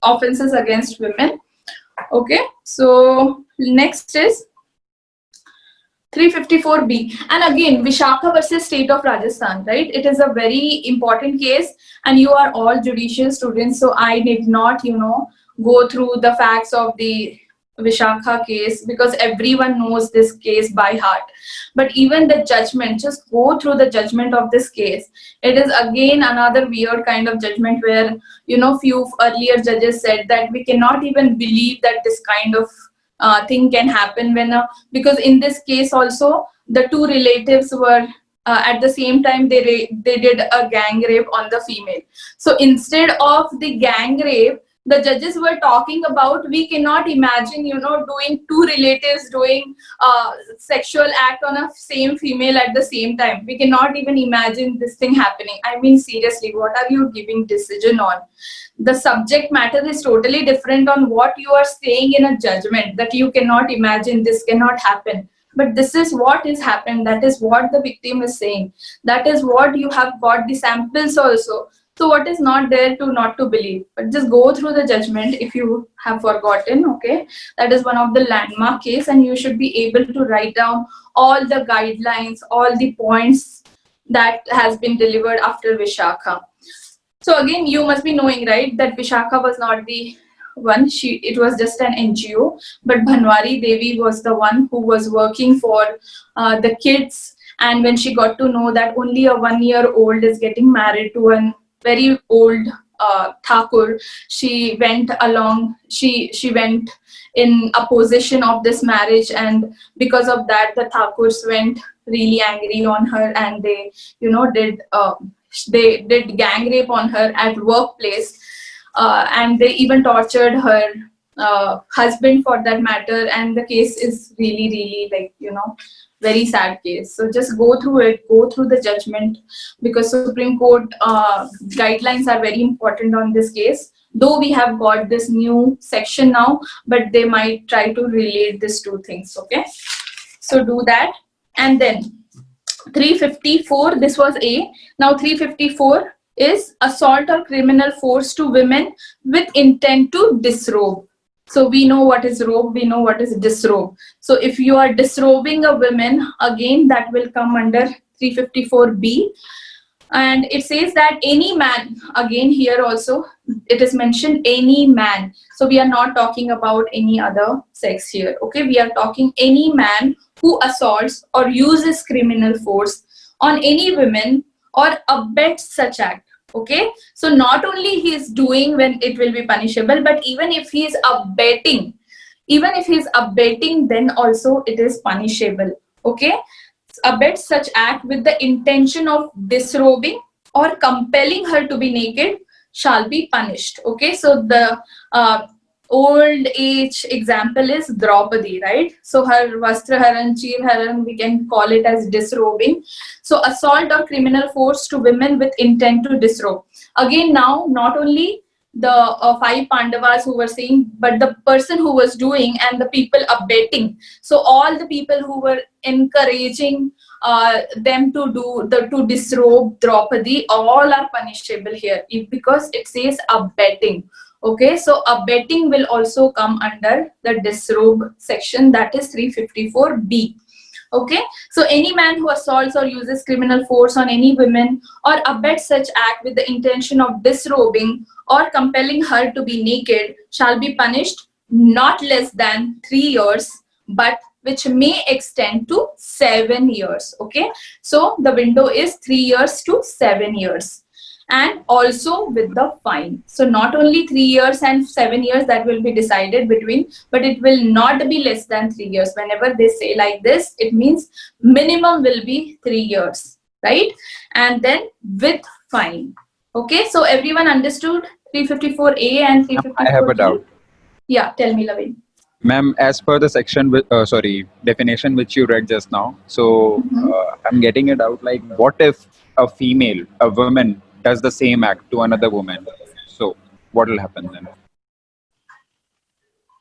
offenses against women. Okay, so next is 354B, and again Vishakha versus State of Rajasthan, right? It is a very important case, and you are all judicial students, so I did not, go through the facts of the Vishakha case because everyone knows this case by heart. But even the judgment, just go through the judgment of this case. It is again another weird kind of judgment where, few earlier judges said that we cannot even believe that this kind of thing can happen because in this case also the two relatives were at the same time they did a gang rape on the female. So instead of the gang rape, the judges were talking about, we cannot imagine doing two relatives doing sexual act on a same female at the same time. We cannot even imagine this thing happening. I mean, seriously, what are you giving decision on? The subject matter is totally different on what you are saying in a judgment, that you cannot imagine, this cannot happen. But this is what is happened. That is what the victim is saying. That is what you have got the samples also. So what is not there to not to believe? But just go through the judgment if you have forgotten, okay? That is one of the landmark case, and you should be able to write down all the guidelines, all the points that has been delivered after Vishakha. So again, you must be knowing, right, that Vishakha was not the one. It was just an NGO, but Bhanwari Devi was the one who was working for the kids. And when she got to know that only a 1-year-old is getting married to an very old Thakur, she went along. She went in opposition of this marriage, and because of that, the Thakurs went really angry on her, and they, they did gang rape on her at workplace, and they even tortured her husband for that matter. And the case is really, like, very sad case. So just go through it, go through the judgment, because Supreme Court guidelines are very important on this case. Though we have got this new section now, but they might try to relate these two things. Okay, so do that. And then 354, this was A. Now 354 is assault or criminal force to women with intent to disrobe. So we know what is robe, we know what is disrobe. So if you are disrobing a woman, again that will come under 354B. And it says that any man, again here also it is mentioned any man. So we are not talking about any other sex here. Okay, we are talking any man who assaults or uses criminal force on any woman or abets such act. Okay, so not only he is doing when it will be punishable, but even if he is abetting, then also it is punishable. Okay, abet such act with the intention of disrobing or compelling her to be naked shall be punished. Okay, so the old age example is Draupadi, right? So her Vastra Haran, Chir Haran, we can call it as disrobing. So assault or criminal force to women with intent to disrobe. Again, now not only the 5 Pandavas who were saying, but the person who was doing and the people abetting. So all the people who were encouraging them to disrobe Draupadi, all are punishable here because it says abetting. Okay, so abetting will also come under the disrobe section, that is 354B. Okay, so any man who assaults or uses criminal force on any woman or abets such act with the intention of disrobing or compelling her to be naked shall be punished not less than 3 years, but which may extend to 7 years. Okay, so the window is 3 years to 7 years. And also with the fine. So not only 3 years and 7 years that will be decided between, but it will not be less than 3 years. Whenever they say like this, it means minimum will be 3 years, right? And then with fine. Okay, so everyone understood 354A and 354B? I have a doubt. Yeah, tell me, Lavin. Ma'am, as per the definition which you read just now, so I'm getting it out like, what if a woman, does the same act to another woman? So, what will happen then?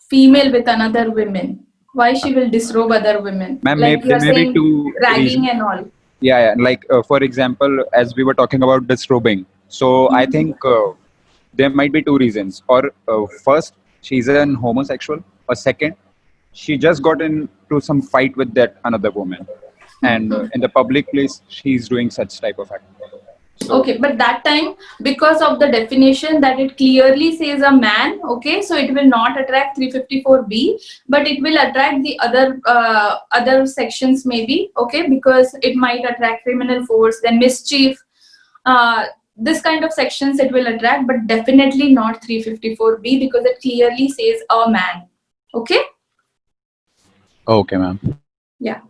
Female with another women. Why she will disrobe other women? Ma'am, Like there you're may be saying, two ragging reasons. and all. Yeah. Like, for example, as we were talking about disrobing, so I think there might be two reasons. Or first, she's an homosexual, or second, she just got into some fight with that another woman, and in the public place she's doing such type of act. So Okay, but that time, because of the definition that it clearly says a man, okay, so it will not attract 354B, but it will attract the other sections maybe, okay, because it might attract criminal force, then mischief, this kind of sections it will attract, but definitely not 354B because it clearly says a man, okay. okay, ma'am. Yeah.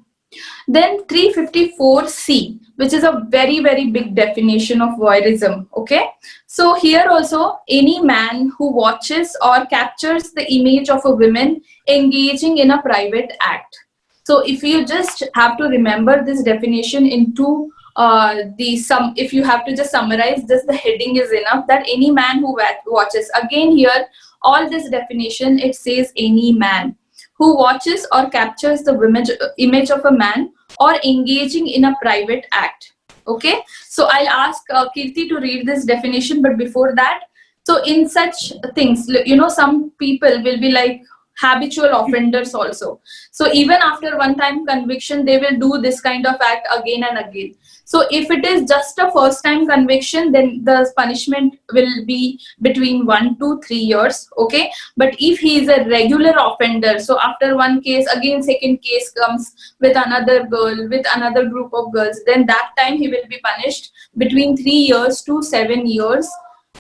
Then 354C, which is a very, very big definition of voyeurism. Okay. So here also, any man who watches or captures the image of a woman engaging in a private act. So if you just have to remember this definition into if you have to just summarize, just the heading is enough, that any man who watches. Again here, all this definition, it says any man who watches or captures the image of a man or engaging in a private act. Okay, so I'll ask Kirti to read this definition, but before that, so in such things, some people will be like habitual offenders also. So even after one time conviction, they will do this kind of act again and again. So if it is just a first time conviction, then the punishment will be between 1 to 3 years. Okay, but if he is a regular offender, so after one case, again second case comes with another girl, with another group of girls, then that time he will be punished between 3 years to 7 years,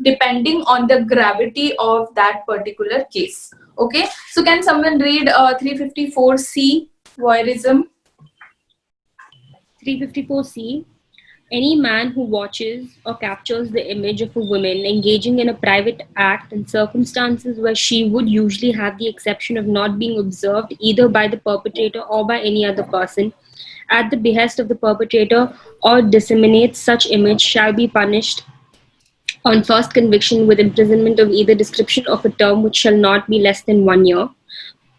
depending on the gravity of that particular case. Okay, so can someone read 354C, voyeurism? 354C. Any man who watches or captures the image of a woman engaging in a private act in circumstances where she would usually have the exception of not being observed either by the perpetrator or by any other person at the behest of the perpetrator or disseminates such image shall be punished on first conviction with imprisonment of either description of a term which shall not be less than 1 year,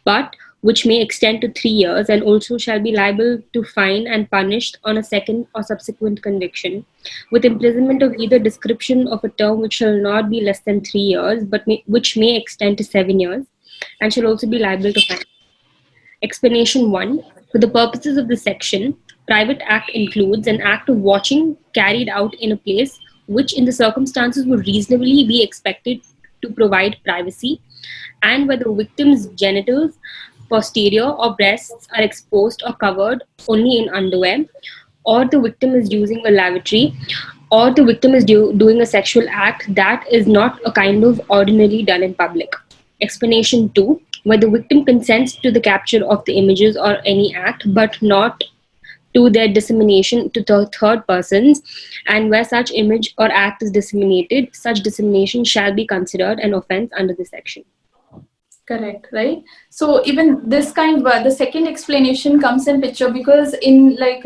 but which may extend to 3 years, and also shall be liable to fine and punished on a second or subsequent conviction, with imprisonment of either description of a term which shall not be less than 3 years, but which may extend to 7 years, and shall also be liable to fine. Explanation 1. For the purposes of this section, private act includes an act of watching carried out in a place which in the circumstances would reasonably be expected to provide privacy, and where the victim's genitals, posterior or breasts are exposed or covered only in underwear, or the victim is using a lavatory, or the victim is doing a sexual act that is not a kind of ordinarily done in public. Explanation 2. Where the victim consents to the capture of the images or any act, but not to their dissemination to third persons, and where such image or act is disseminated, such dissemination shall be considered an offense under this section. Correct, right? So even this kind, the second explanation comes in picture, because in like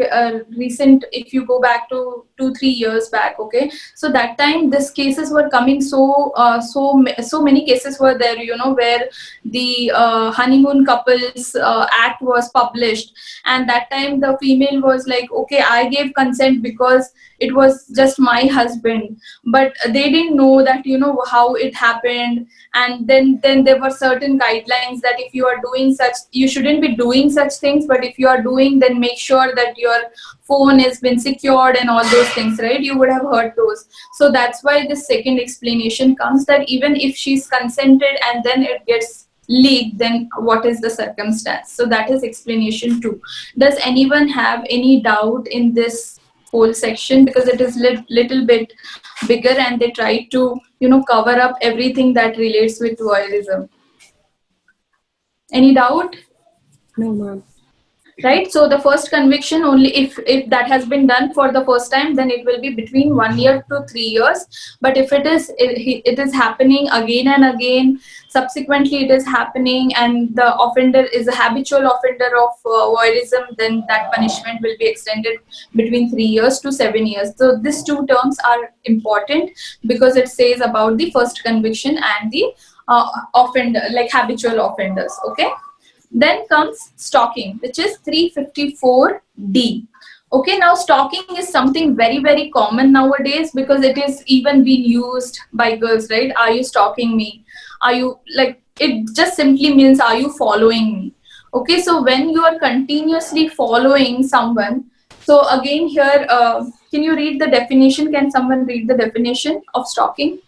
recent, if you go back to 2-3 years back, okay, so that time these cases were coming so many cases were there, where the honeymoon couples act was published, and that time the female was like, okay, I gave consent because it was just my husband, but they didn't know that how it happened. And then there were certain guidelines that if you are doing such, you shouldn't be doing such things, but if you are doing, then make sure that your phone has been secured and all those things, right? You would have heard those. So that's why the second explanation comes, that even if she's consented and then it gets leaked, then what is the circumstance? So that is explanation 2. Does anyone have any doubt in this whole section? Because it is little bit bigger and they try to cover up everything that relates with voyeurism. Any doubt? No, ma'am. right? So the first conviction, only if that has been done for the first time, then it will be between 1 year to 3 years. But if it is happening again and again, subsequently it is happening, and the offender is a habitual offender of voyeurism, then that punishment will be extended between 3 years to 7 years. So these two terms are important because it says about the first conviction and the offender, like habitual offenders. Okay. Then comes stalking, which is 354D. Okay, now stalking is something very, very common nowadays because it is even being used by girls, right? Are you stalking me? Are you, like, it just simply means, are you following me? Okay, so when you are continuously following someone, so again here, can you read the definition? Can someone read the definition of stalking?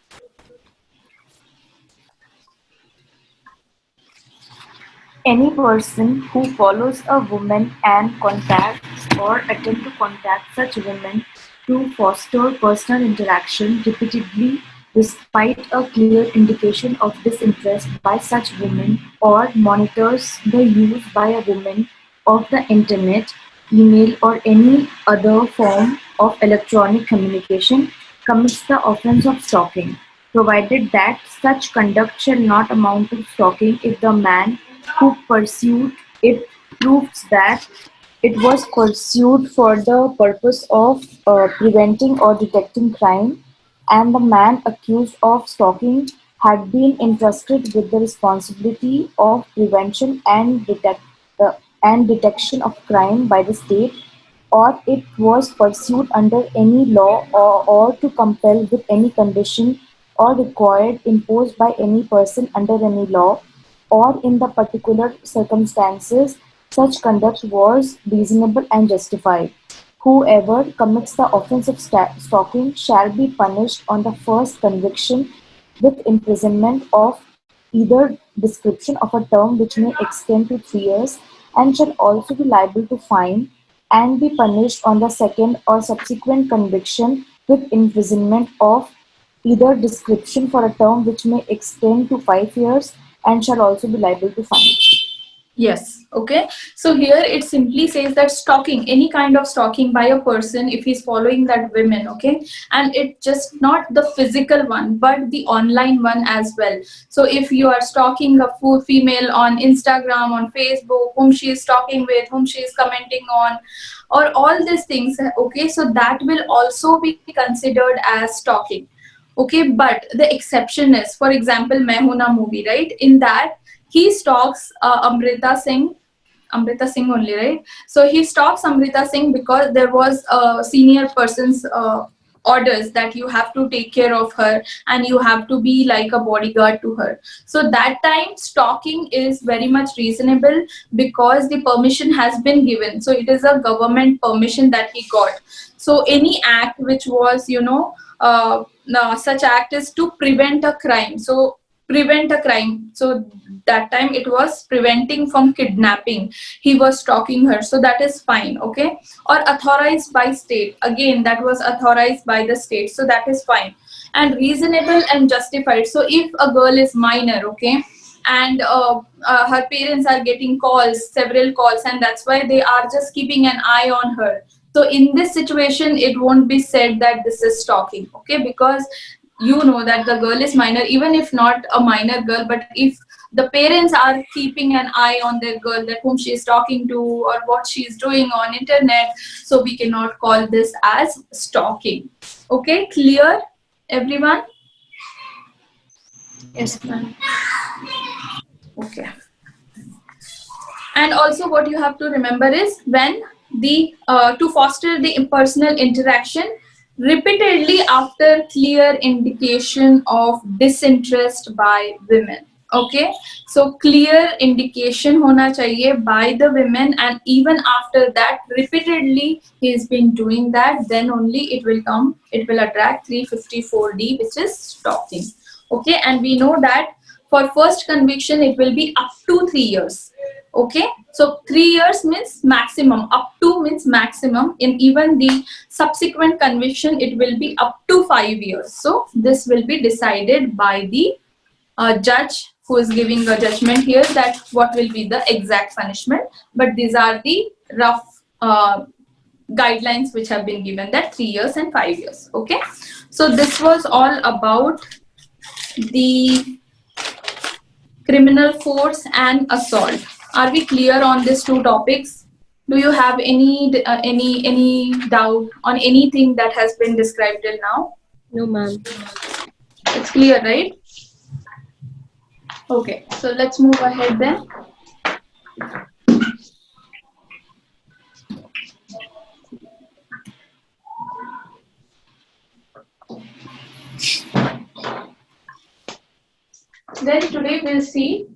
Any person who follows a woman and contacts or attempt to contact such women to foster personal interaction repeatedly despite a clear indication of disinterest by such women, or monitors the use by a woman of the internet, email, or any other form of electronic communication commits the offense of stalking, provided that such conduct shall not amount to stalking if the man who pursued it proves that it was pursued for the purpose of preventing or detecting crime, and the man accused of stalking had been entrusted with the responsibility of prevention uh, and detection of crime by the state, or it was pursued under any law, or to compel with any condition or required imposed by any person under any law, or in the particular circumstances such conduct was reasonable and justified. Whoever commits the offence of stalking shall be punished on the first conviction with imprisonment of either description of a term which may extend to 3 years, and shall also be liable to fine, and be punished on the second or subsequent conviction with imprisonment of either description for a term which may extend to 5 years, and shall also be liable to fine. Yes. Okay. So here it simply says that stalking, any kind of stalking by a person, if he's following that women, okay, and it just not the physical one, but the online one as well. So if you are stalking a female on Instagram, on Facebook, whom she is talking with, whom she is commenting on, or all these things, okay, so that will also be considered as stalking. Okay, but the exception is, for example, Mehuna movie, right? In that he stalks Amrita Singh only, right? So he stalks Amrita Singh because there was a senior person's orders that you have to take care of her and you have to be like a bodyguard to her. So that time stalking is very much reasonable because the permission has been given. So it is a government permission that he got. So any act which was, no, such act is to prevent a crime. So prevent a crime. So that time it was preventing from kidnapping. He was stalking her. So that is fine. Okay. Or authorized by state. Again, that was authorized by the state. So that is fine. And reasonable and justified. So if a girl is minor, okay, and her parents are getting calls, several calls, and that's why they are just keeping an eye on her. So in this situation, it won't be said that this is stalking, okay, because you know that the girl is minor, even if not a minor girl, but if the parents are keeping an eye on their girl, that whom she is talking to or what she is doing on internet, so we cannot call this as stalking. Okay, clear, everyone? Yes, ma'am. Okay. And also what you have to remember is when the to foster the impersonal interaction repeatedly after clear indication of disinterest by women. Okay, so clear indication hona chahiye by the women, and even after that repeatedly he has been doing that, then only it will attract 354D, which is stalking. Okay, and we know that for first conviction it will be up to 3 years. Okay, so 3 years means maximum, up to means maximum. In even the subsequent conviction it will be up to 5 years. So this will be decided by the judge who is giving a judgment here that what will be the exact punishment, but these are the rough guidelines which have been given, that 3 years and 5 years. Okay, so this was all about the criminal force and assault. Are we clear on these two topics? Do you have any doubt on anything that has been described till now? No, ma'am. It's clear, right? Okay, so let's move ahead then. Then today we'll see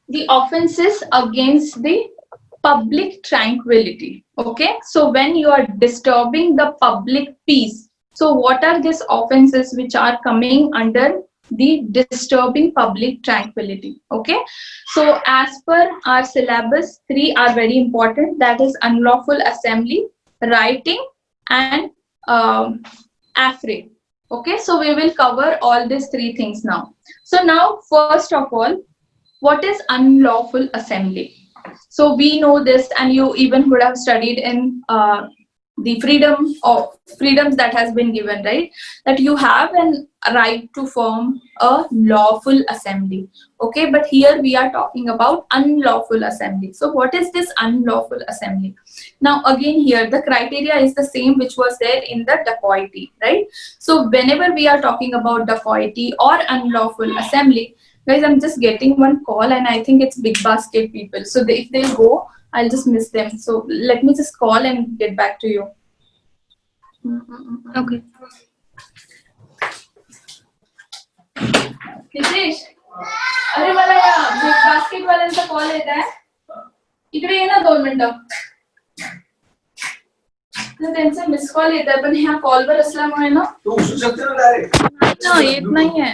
the offenses against the public tranquility. Okay, so when you are disturbing the public peace, so what are these offenses which are coming under the disturbing public tranquility? Okay, so as per our syllabus, 3 are very important, that is unlawful assembly, rioting, and affray. Okay, so we will cover all these 3 things now. So now, first of all, what is unlawful assembly? So we know this, and you even would have studied in the freedoms that has been given, right? That you have a right to form a lawful assembly. Okay, but here we are talking about unlawful assembly. So what is this unlawful assembly? Now again, here the criteria is the same which was there in the dacoity, right? So whenever we are talking about dacoity or unlawful assembly, guys, I'm just getting one call, and I think it's Big Basket people. So if they go, I'll just miss them. So let me just call and get back to you. Okay. Nitesh, अरे मला या big basket वाल्यांचा call येत आहे. इकडे ये ना 2 मिनिटं. त्यांचा मिस कॉल येत आहे, पण ह्या कॉलवर असल्यामुळे ना तू उचलू शकते ना डायरेक्ट. येत नाहीये.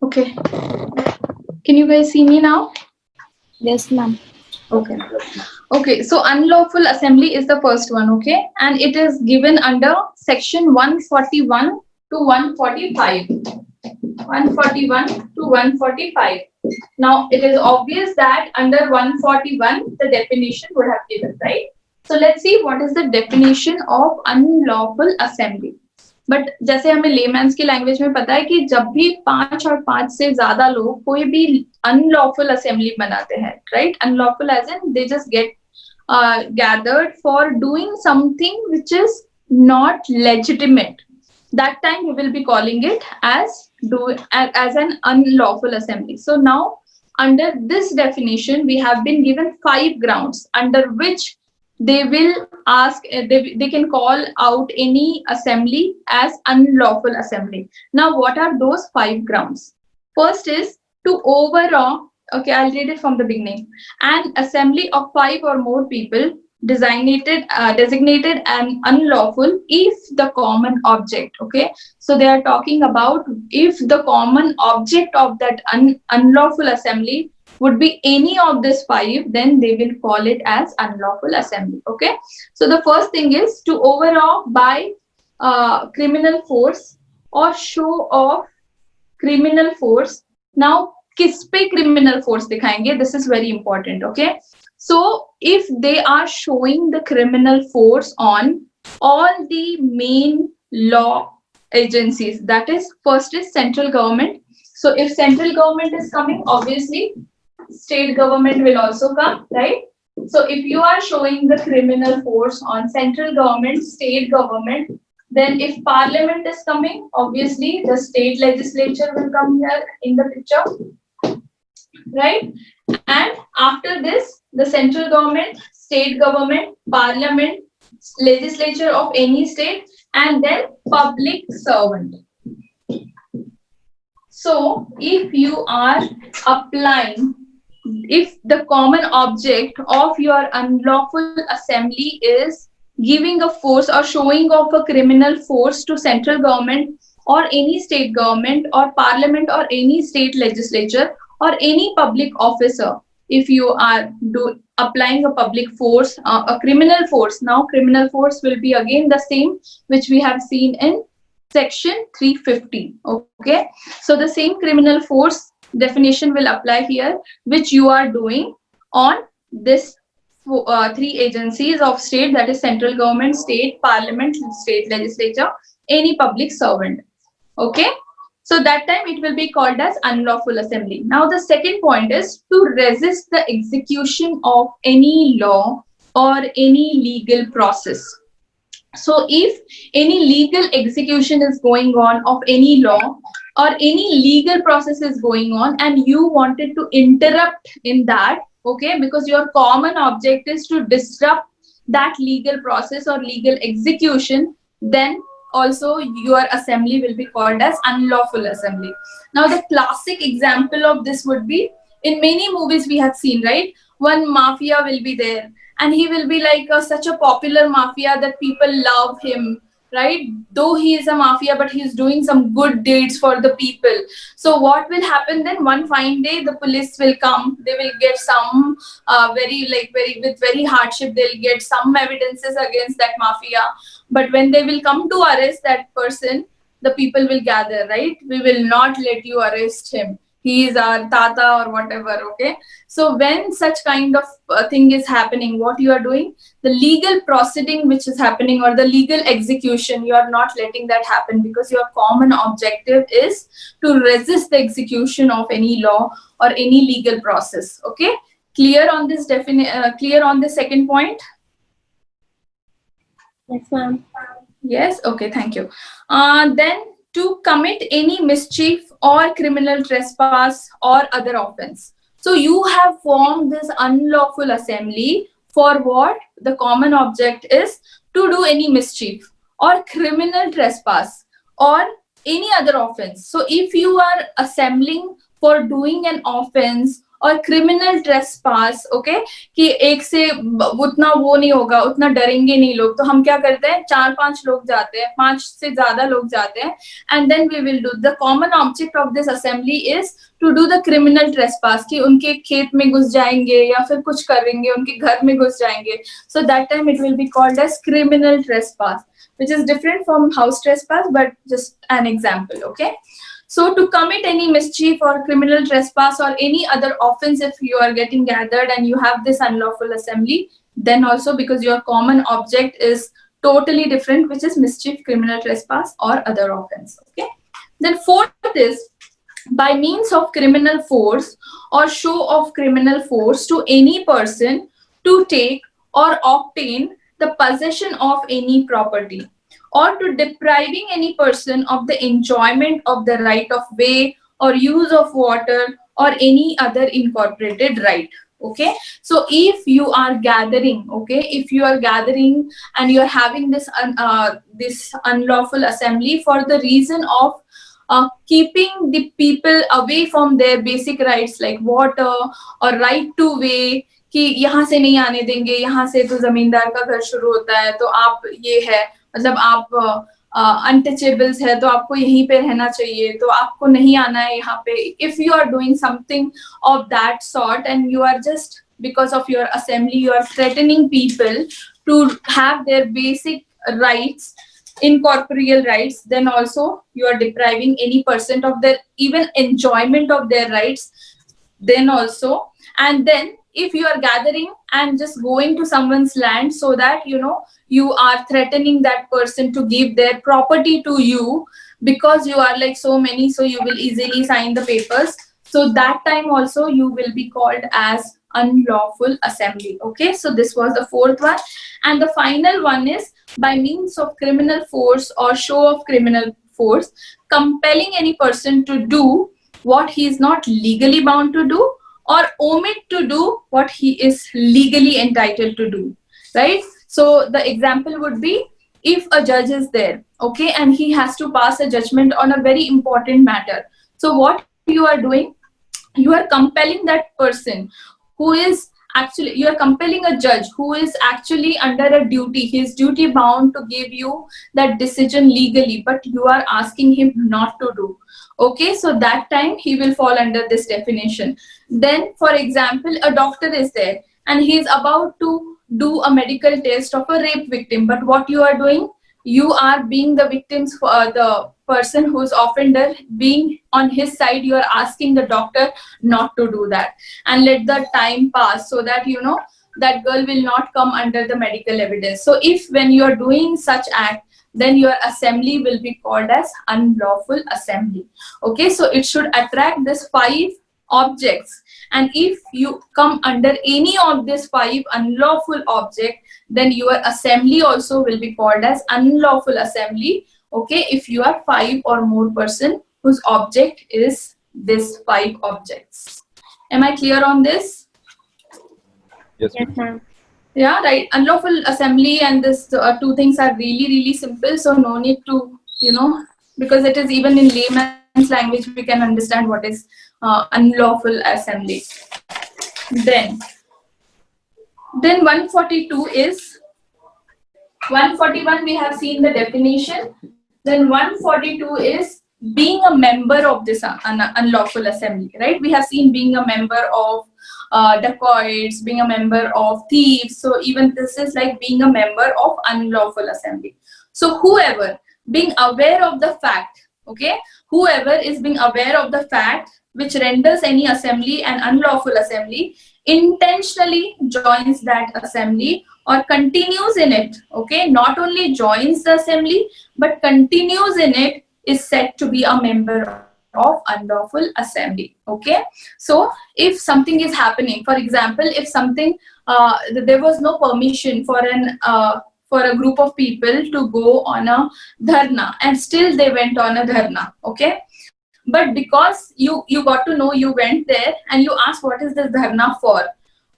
Okay. Can you guys see me now? Yes, ma'am. Okay. Okay, so unlawful assembly is the first one, okay? And it is given under section 141 to 145. 141 to 145. Now, it is obvious that under 141, the definition would have given, right? So, let's see what is the definition of unlawful assembly. But जैसे हमें layman's की language में पता है कि जब भी 5 और 5 से ज्यादा लोग कोई भी अनलॉफुल असेंबली बनाते हैं, right? Unlawful as in they just get gathered for doing something which is not legitimate. That time we will be calling it as an unlawful assembly. So now under this definition we have been given 5 grounds under which they will ask, they can call out any assembly as unlawful assembly. Now what are those 5 grounds? First is to overawe. Okay, I'll read it from the beginning. An assembly of 5 or more people designated and unlawful if the common object, okay, so they are talking about if the common object of that unlawful assembly would be any of this 5, then they will call it as unlawful assembly. Okay, so the first thing is to overawe by criminal force or show of criminal force. Now किस पे criminal force दिखाएंगे? This is very important. Okay, so if they are showing the criminal force on all the main law agencies, that is, first is central government. So if central government is coming, obviously state government will also come, right? So if you are showing the criminal force on central government, state government, then if parliament is coming, obviously the state legislature will come here in the picture, right? And after this, the central government, state government, parliament, legislature of any state, and then public servant. So if you are applying, if the common object of your unlawful assembly is giving a force or showing of a criminal force to central government or any state government or parliament or any state legislature or any public officer, if you are applying a public force, a criminal force, now criminal force will be again the same which we have seen in section 350. Okay, so the same criminal force definition will apply here, which you are doing on this 3 agencies of state, that is central government, state parliament, state legislature, any public servant. Okay, so that time it will be called as unlawful assembly. Now the second point is to resist the execution of any law or any legal process. So if any legal execution is going on of any law or any legal process is going on and you wanted to interrupt in that, okay, because your common object is to disrupt that legal process or legal execution, then also your assembly will be called as unlawful assembly. Now the classic example of this would be, in many movies we have seen, right? One mafia will be there and he will be like such a popular mafia that people love him, right? Though he is a mafia, but he is doing some good deeds for the people. So what will happen then? One fine day, the police will come. They will get some with very hardship. They'll get some evidences against that mafia. But when they will come to arrest that person, the people will gather, right? We will not let you arrest him. He is our tata or whatever. Okay. So when such kind of thing is happening, what you are doing, the legal proceeding which is happening or the legal execution, you are not letting that happen because your common objective is to resist the execution of any law or any legal process. Okay, clear on this clear on the second point? Yes, ma'am. Yes, okay, thank you. Then to commit any mischief or criminal trespass or other offense. So you have formed this unlawful assembly for what? The common object is to do any mischief or criminal trespass or any other offense. So if you are assembling for doing an offense और criminal trespass, okay, कि एक से उतना वो नहीं होगा, उतना डरेंगे नहीं लोग, तो हम क्या करते हैं 4-5 लोग जाते हैं, 5 से ज्यादा लोग जाते हैं, and then we will do the common object of this assembly is to do the criminal trespass, कि उनके खेत में घुस जाएंगे या फिर कुछ करेंगे, उनके घर में घुस जाएंगे, so that time it will be called as criminal trespass, which is different from house trespass, but just an example, okay? So to commit any mischief or criminal trespass or any other offense, if you are getting gathered and you have this unlawful assembly, then also because your common object is totally different, which is mischief, criminal trespass or other offense, okay? Then fourth is by means of criminal force or show of criminal force to any person to take or obtain the possession of any property, or to depriving any person of the enjoyment of the right of way or use of water or any other incorporated right, okay? So if you are gathering, okay, if you are gathering and you are having this this unlawful assembly for the reason of keeping the people away from their basic rights like water or right to way, कि यहाँ से नहीं आने देंगे, यहाँ से तो जमींदार का घर शुरू होता है, तो आप ये है, मतलब आप अनटचेबल्स है, तो आपको यहीं पे रहना चाहिए, तो आपको नहीं आना है यहाँ पे. If you are doing something of that sort and you are just because of your assembly you are threatening people to have their basic rights, incorporeal rights, then also you are depriving any person of their even enjoyment of their rights, then also. And then if you are gathering and just going to someone's land so that you are threatening that person to give their property to you because you are like so many, so you will easily sign the papers, so that time also you will be called as unlawful assembly, okay? So this was the fourth one. And the final one is by means of criminal force or show of criminal force compelling any person to do what he is not legally bound to do or omit to do what he is legally entitled to do, right? So the example would be if a judge is there, okay, and he has to pass a judgment on a very important matter. So what you are doing, you are compelling that person who is actually, you are compelling a judge who is actually under a duty, he is duty bound to give you that decision legally, but you are asking him not to do. Okay, so that time he will fall under this definition. Then, for example, a doctor is there and he is about to do a medical test of a rape victim, but what you are doing, you are being the victims for the person who's offender, being on his side, you are asking the doctor not to do that and let the time pass so that that girl will not come under the medical evidence. So if when you are doing such act, then your assembly will be called as unlawful assembly. Okay, so it should attract these 5 objects, and if you come under any of these 5 unlawful objects, then your assembly also will be called as unlawful assembly. Okay, if you are 5 or more person whose object is this 5 objects. Am I clear on this? Yes, Yes, ma'am. ma'am. Yeah, right. Unlawful assembly and this 2 things are really simple, so no need to because it is even in layman's language we can understand what is unlawful assembly. Then 142 is 141 we have seen the definition. Then 142 is being a member of this unlawful assembly, right? We have seen being a member of dacoits, being a member of thieves. So even this is like being a member of unlawful assembly. So whoever being aware of the fact, okay, whoever is being aware of the fact which renders any assembly an unlawful assembly, intentionally joins that assembly or continues in it, okay, not only joins the assembly but continues in it, is said to be a member of unlawful assembly. Okay, so if something is happening, for example, if something there was no permission for a group of people to go on a dharna and still they went on a dharna, okay, but because you got to know, you went there and you asked what is this dharna for,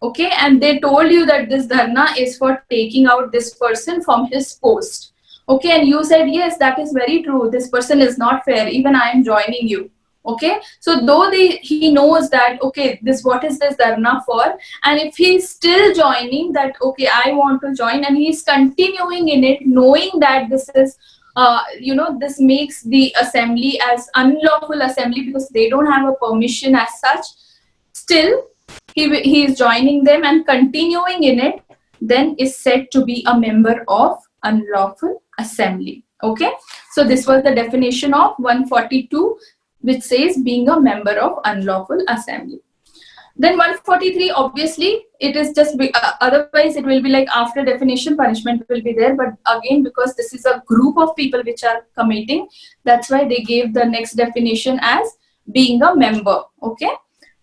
okay, and they told you that this dharna is for taking out this person from his post, okay, and you said yes, that is very true, this person is not fair, even I am joining you, Okay, so though he knows that okay, this what is this dharna for, and if he's still joining that okay, I want to join, and he's continuing in it knowing that this is this makes the assembly as unlawful assembly because they don't have a permission as such, still he is joining them and continuing in it, then is said to be a member of unlawful assembly. Okay, so this was the definition of 142, which says being a member of unlawful assembly. Then 143, obviously it is just otherwise it will be like after definition punishment will be there, but again because this is a group of people which are committing, that's why they gave the next definition as being a member. Okay,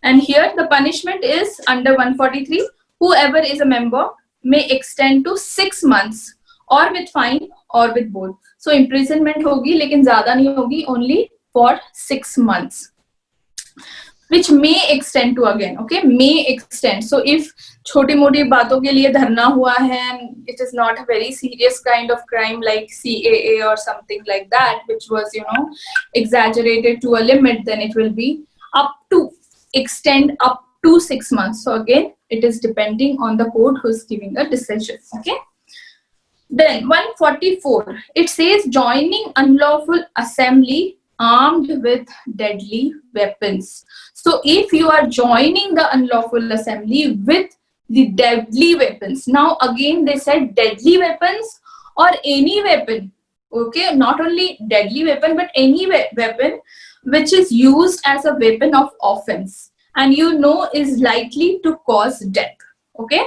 and here the punishment is under 143, whoever is a member may extend to 6 months or with fine or with both. So imprisonment hogi lekin zyada nahi hogi, only for 6 months, which may extend to again, okay, may extend. So if छोटी मोटी बातों के लिए धरना हुआ है and it is not a very serious kind of crime like CAA or something like that, which was exaggerated to a limit, then it will be up to extend up to 6 months. So again, it is depending on the court who's giving a decision. Okay. Then 144, it says joining unlawful assembly armed with deadly weapons. So if you are joining the unlawful assembly with the deadly weapons, now again they said deadly weapons or any weapon, okay, not only deadly weapon but any weapon which is used as a weapon of offense and is likely to cause death. Okay,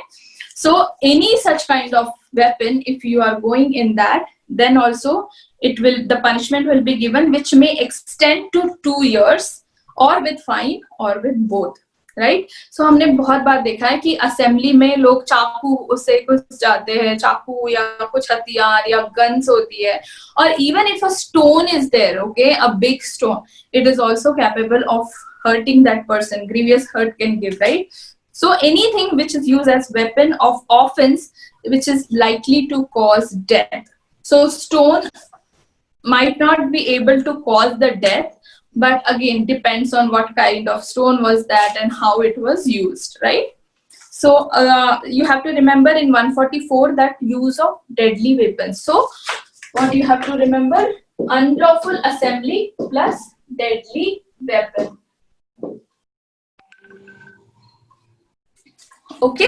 so any such kind of weapon, if you are going in that, then also the punishment will be given, which may extend to 2 years or with fine or with both. Right? So हमने बहुत बार देखा है कि assembly में लोग चाकू उससे कुछ जाते हैं, चाकू या कुछ हथियार या गन्स होती है, और even if a stone is there, okay, a big stone, it is also capable of hurting that person. Grievous hurt can give, right? So anything which is used as weapon of offense, which is likely to cause death. So stone might not be able to cause the death, but again depends on what kind of stone was that and how it was used, right? So you have to remember in 144 that use of deadly weapons. So what you have to remember, unlawful assembly plus deadly weapon. Okay,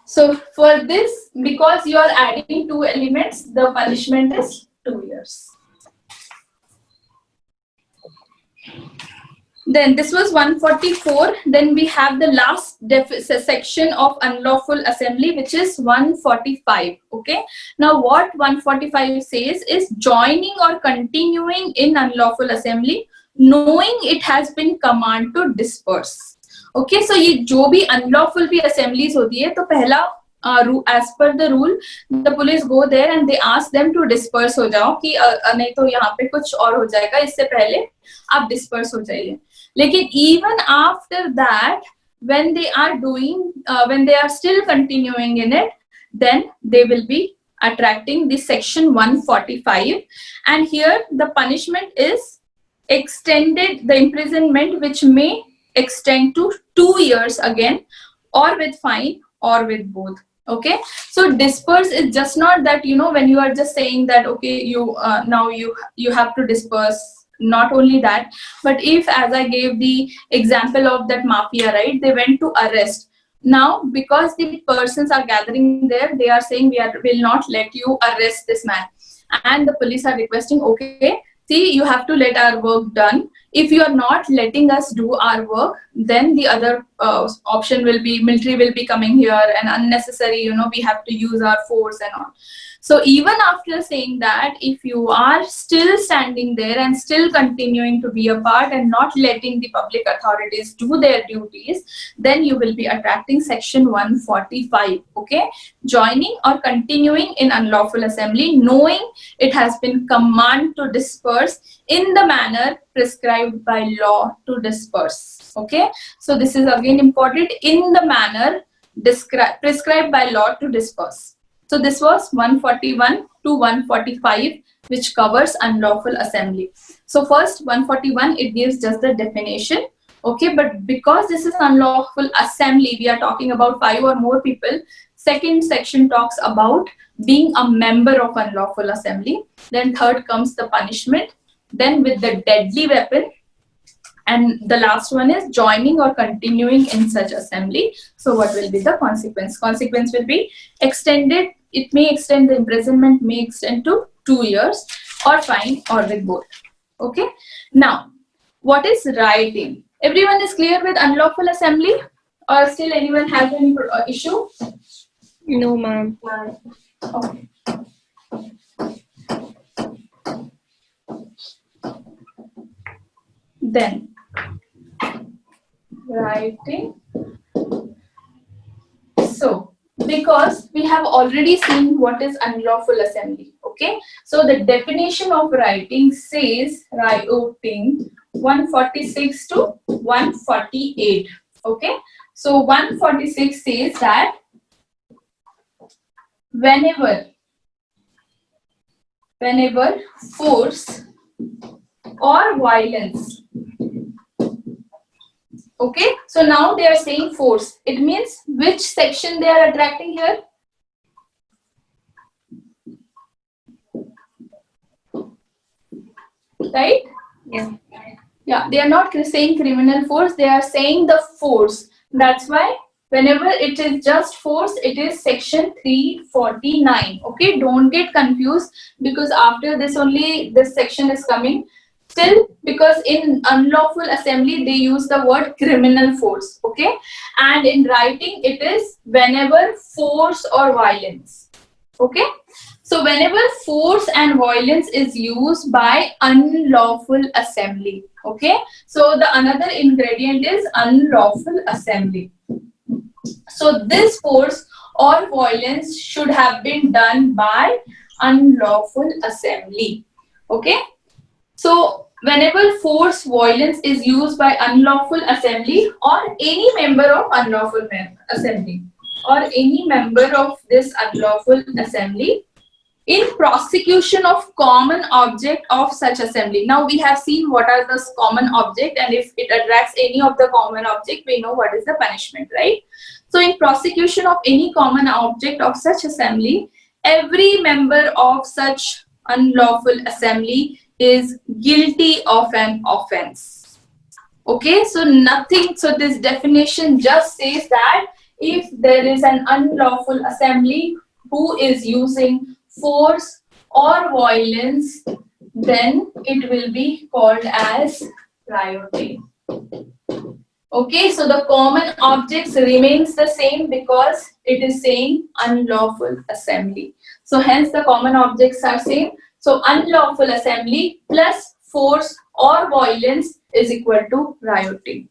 so for this, because you are adding 2 elements, the punishment is 2 years. Then this was 144. Then we have the last section of unlawful assembly, which is 145. Okay, now what 145 says is joining or continuing in unlawful assembly knowing it has been command to disperse. Okay, so ये जो भी unlawful भी assemblies होती है, तो पहला as per the rule, the police go there and they ask them to disperse हो जाओ कि नहीं तो यहाँ पे कुछ और हो जाएगा, इससे पहले आप disperse हो जाइए. लेकिन even after that, when they are still continuing in it, then they will be attracting the section 145, and here the punishment is extended, the imprisonment which may extend to 2 years again, or with fine or with both. Okay, so disperse is just not that when you are just saying that okay, you now you have to disperse. Not only that, but if, as I gave the example of that mafia, right, they went to arrest. Now because the persons are gathering there, they are saying will not let you arrest this man, and the police are requesting, okay, see, you have to let our work done. If you are not letting us do our work, then the other option will be military will be coming here, and unnecessary, we have to use our force and all. So even after saying that, if you are still standing there and still continuing to be a part and not letting the public authorities do their duties, then you will be attracting section 145. Okay, joining or continuing in unlawful assembly knowing it has been command to disperse in the manner prescribed by law to disperse. Okay, so this is again important, in the manner prescribed by law to disperse. So this was 141 to 145, which covers unlawful assembly. So first 141, it gives just the definition. Okay, but because this is unlawful assembly, we are talking about 5 or more people. Second section talks about being a member of unlawful assembly. Then third comes the punishment. Then with the deadly weapon. And the last one is joining or continuing in such assembly. So what will be the consequence? Consequence will be extended. It may extend, the imprisonment may extend to 2 years, or fine, or with both. Okay. Now, what is rioting? Everyone is clear with unlawful assembly, or still anyone has any issue? No, ma'am. Okay. Then rioting. So because we have already seen what is unlawful assembly, okay, so the definition of rioting says, rioting 146 to 148. Okay, so 146 says that whenever force or violence. Okay, so now they are saying force. It means which section they are attracting here? Right? Yeah. Yeah, they are not saying criminal force, they are saying the force. That's why whenever it is just force, it is section 349. Okay, don't get confused, because after this only this section is coming. Still, because in unlawful assembly they use the word criminal force, okay, and in writing it is whenever force or violence. Okay, so whenever force and violence is used by unlawful assembly. Okay, so the another ingredient is unlawful assembly. So this force or violence should have been done by unlawful assembly. Okay, so whenever force, violence is used by unlawful assembly or any member of unlawful assembly or any member of this unlawful assembly in prosecution of common object of such assembly. Now we have seen what are the common object, and if it attracts any of the common object, we know what is the punishment, right? So in prosecution of any common object of such assembly, every member of such unlawful assembly is guilty of an offense. Okay, so nothing, so this definition just says that if there is an unlawful assembly who is using force or violence, then it will be called as rioting. Okay, so the common objects remains the same because it is saying unlawful assembly. So hence the common objects are same. So unlawful assembly plus force or violence is equal to rioting.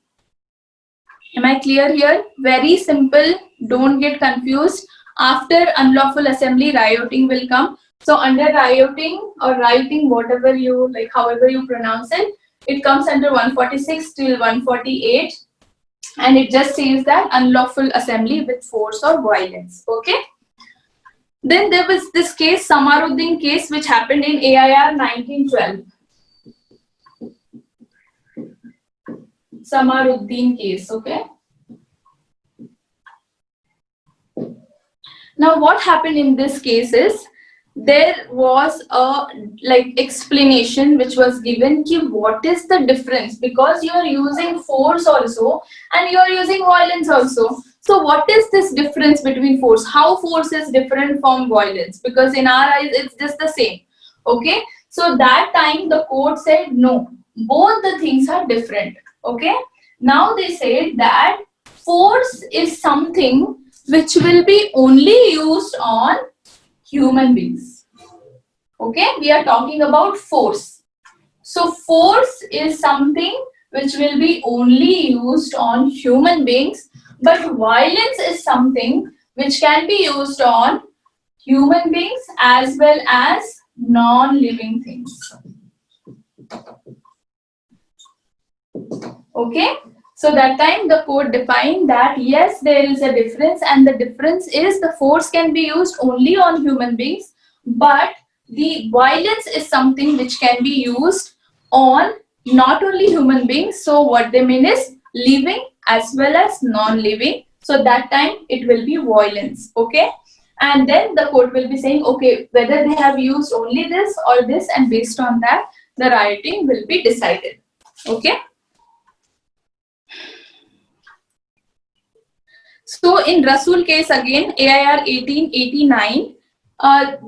Am I clear here? Very simple. Don't get confused. After unlawful assembly, rioting will come. So under rioting or rioting, whatever you like, however you pronounce it, it comes under 146 till 148. And it just says that unlawful assembly with force or violence. Okay. Then there was this case, Samaruddin case, which happened in AIR 1912. Samaruddin case, okay. Now what happened in this case is, there was a explanation which was given ki what is the difference, because you are using force also and you are using violence also. So what is this difference between force? How force is different from violence? Because in our eyes it's just the same. Okay, so that time the court said no, both the things are different. Okay, now they said that force is something which will be only used on human beings. Okay, we are talking about force. So force is something which will be only used on human beings, but violence is something which can be used on human beings as well as non-living things. Okay, so that time the court defined that yes, there is a difference, and the difference is the force can be used only on human beings, but the violence is something which can be used on not only human beings. So what they mean is living as well as non-living. So that time it will be violence. Okay. And then the court will be saying, okay, whether they have used only this or this, and based on that, the rioting will be decided. Okay. So in Rasool case again, AIR 1889,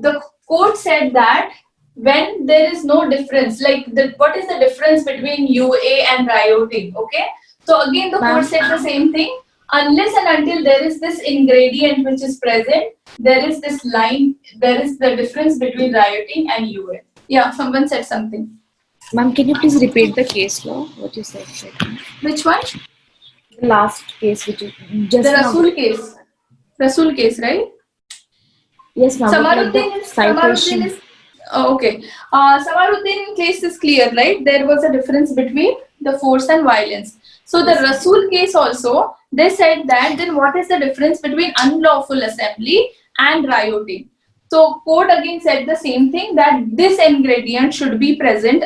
the court said that when there is no difference, like what is the difference between UA and rioting? Okay. So again, the court said the same thing. Unless and until there is this ingredient which is present, there is this line, there is the difference between rioting and UA. Yeah, someone said something. Ma'am, can you please repeat the case law? What you said? Which one? The last case, which is just The now. Rasool case. Rasool case, right? Yes, ma'am. Samaruddin is okay. Samaruddin case is clear, right? There was a difference between the force and violence. So the Rasool case also, they said that then what is the difference between unlawful assembly and rioting? So court again said the same thing, that this ingredient should be present.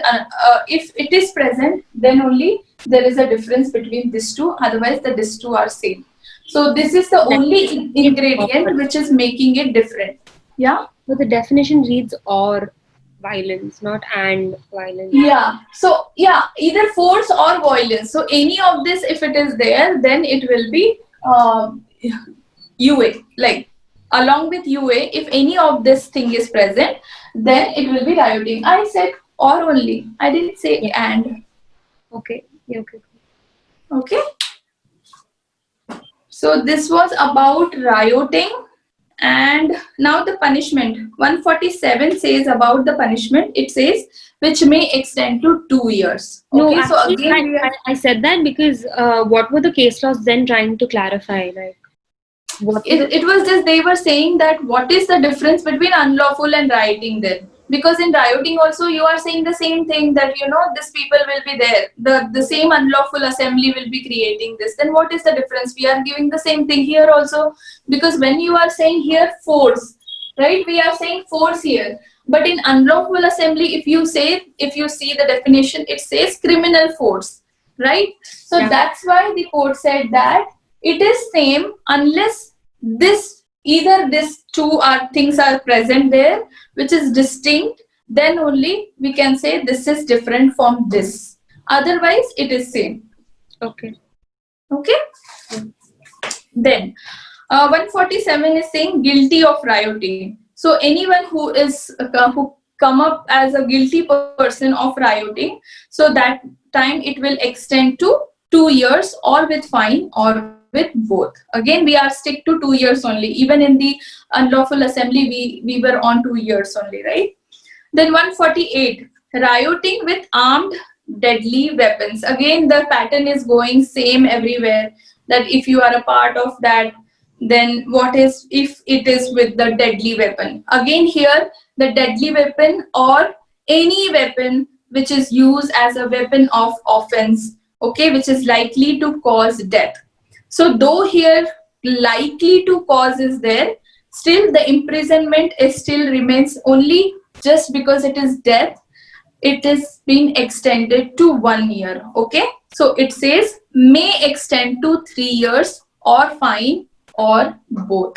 If it is present, then only there is a difference between these two. Otherwise, these two are same. So this is the only ingredient which is making it different. Yeah. So the definition reads or violence, not and violence. Yeah. So yeah, either force or violence. So any of this, if it is there, then it will be UA. Like along with UA, if any of this thing is present, then it will be rioting. I said or only. I didn't say and. Okay. Yeah, okay. Okay. So this was about rioting. And now the punishment. 147 says about the punishment. It says which may extend to 2 years. No, Okay, so actually, again, I said that because what were the case laws then trying to clarify? Like, what it was just they were saying that what is the difference between unlawful and rioting then? Because in rioting also you are saying the same thing, that these people will be there, the same unlawful assembly will be creating this. Then what is the difference? We are giving the same thing here also, because when you are saying here force, right, we are saying force here, but in unlawful assembly, if you see the definition, it says criminal force, right? So that's why the court said that it is same unless either these two things are present there, which is distinct, then only we can say this is different from this. Otherwise, it is same. Okay. Okay. Then 147 is saying guilty of rioting. So anyone who come up as a guilty person of rioting, so that time it will extend to 2 years, or with fine, or with both. Again, we are stick to 2 years only. Even in the unlawful assembly, we were on 2 years only, right? Then 148, rioting with armed deadly weapons. Again, the pattern is going same everywhere, that if you are a part of that, then what is if it is with the deadly weapon? Again, here the deadly weapon or any weapon which is used as a weapon of offense, okay, which is likely to cause death. So though here likely to cause is there, still the imprisonment is still remains only just because it is death. It is being extended to 1 year. Okay, so it says may extend to 3 years, or fine, or both.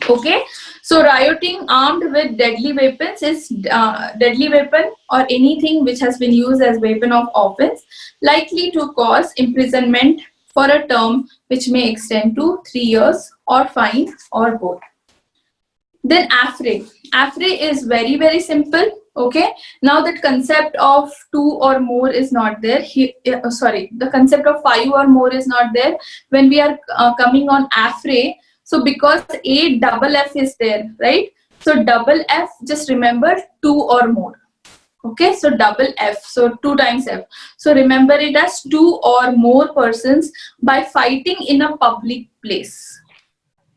Okay, so rioting armed with deadly weapons is deadly weapon or anything which has been used as weapon of offense, likely to cause imprisonment for a term which may extend to 3 years, or fine, or both. Then affray. Affray is very, very simple. Okay, now that concept of 2 or more is not there. The concept of 5 or more is not there when we are coming on affray. So because a double F is there, right? So double F, just remember 2 or more. Okay, so double F, so 2 times F. So remember it as 2 or more persons by fighting in a public place.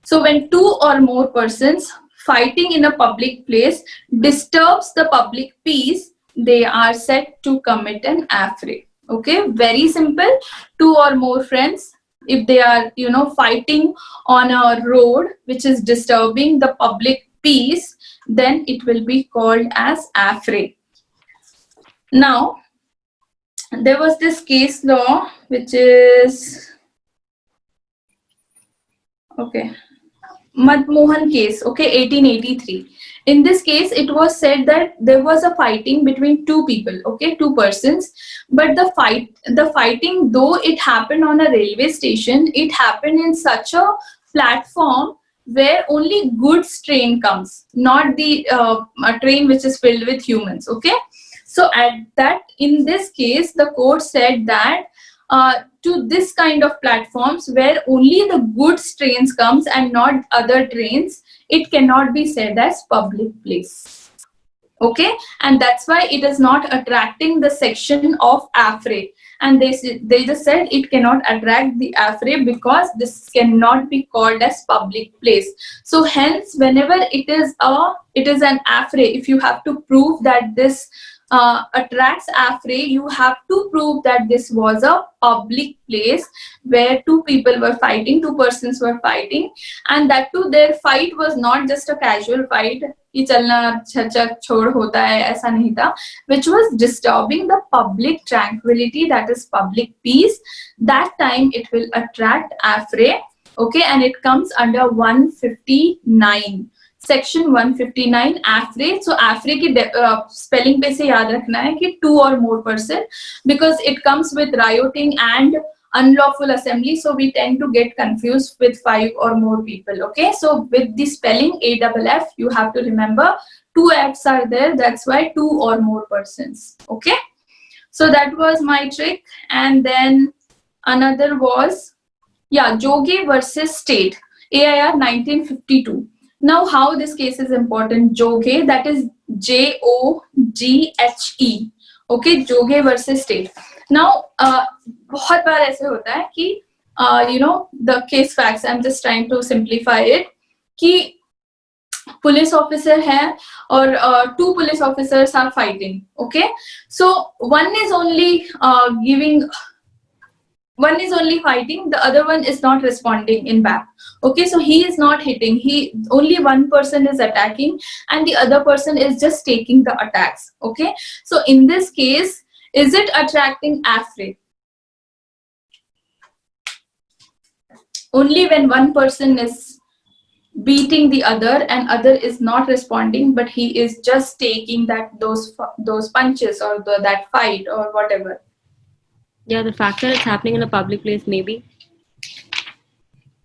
So when 2 or more persons fighting in a public place disturbs the public peace, they are said to commit an affray. Okay, very simple. 2 or more friends, if they are fighting on a road which is disturbing the public peace, then it will be called as affray. Now, there was this case law which is, okay, Madmohan case, okay, 1883. In this case, it was said that there was a fighting between two people, okay, two persons, but the fighting, though it happened on a railway station, it happened in such a platform where only goods train comes, not the a train which is filled with humans, okay. So in this case, the court said that to this kind of platforms where only the goods trains comes and not other trains, it cannot be said as public place. Okay, and that's why it is not attracting the section of affray. And they just said it cannot attract the affray because this cannot be called as public place. So hence, whenever it is an affray, if you have to prove that this attracts affray, you have to prove that this was a public place where two people were fighting, two persons were fighting, and that too their fight was not just a casual fight, कि चलना झचक छोड़ होता है, ऐसा नहीं था, which was disturbing the public tranquility, that is public peace. That time it will attract affray, okay, and it comes under 159. Section 159 affray. So affray की spelling पे से याद रखना है कि two or more person, because it comes with rioting and unlawful assembly, so we tend to get confused with 5 or more people, okay. So with the spelling AFF, you have to remember two F's are there, that's why 2 or more persons, okay. So that was my trick. And then another was, yeah, Joghe versus State, AIR 1952. Now, how this case is important, Joghe, that is JOGHE, okay, Joghe versus State. Now, बहुत बार ऐसे होता है कि you know, the case facts, I'm just trying to simplify it, कि police officer है और two police officers are fighting, okay. So one is only fighting, the other one is not responding in back, okay. So he is not hitting, only one person is attacking and the other person is just taking the attacks, okay. So in this case, is it attracting affray? Only when one person is beating the other and other is not responding, but he is just taking those punches or that fight or whatever. Yeah, the fact that it's happening in a public place, maybe.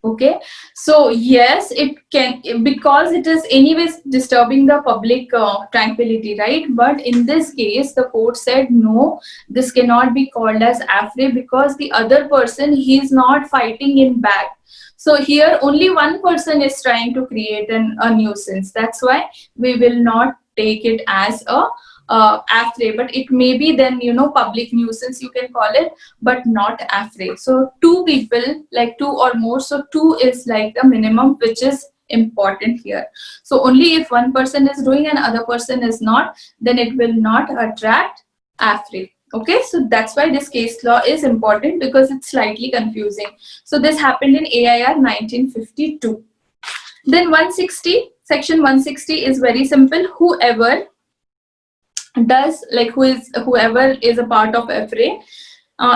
Okay, so yes, it can, because it is anyways disturbing the public tranquility, right? But in this case, the court said no, this cannot be called as affray because the other person, he is not fighting in back. So here only one person is trying to create a nuisance. That's why we will not take it as a affray, but it may be then, you know, public nuisance you can call it, but not affray. So two people, like 2 or more, so 2 is like the minimum which is important here. So only if one person is doing and other person is not, then it will not attract affray. Okay, so that's why this case law is important, because it's slightly confusing. So this happened in AIR 1952. Then 160, section 160 is very simple. Whoever is a part of affray,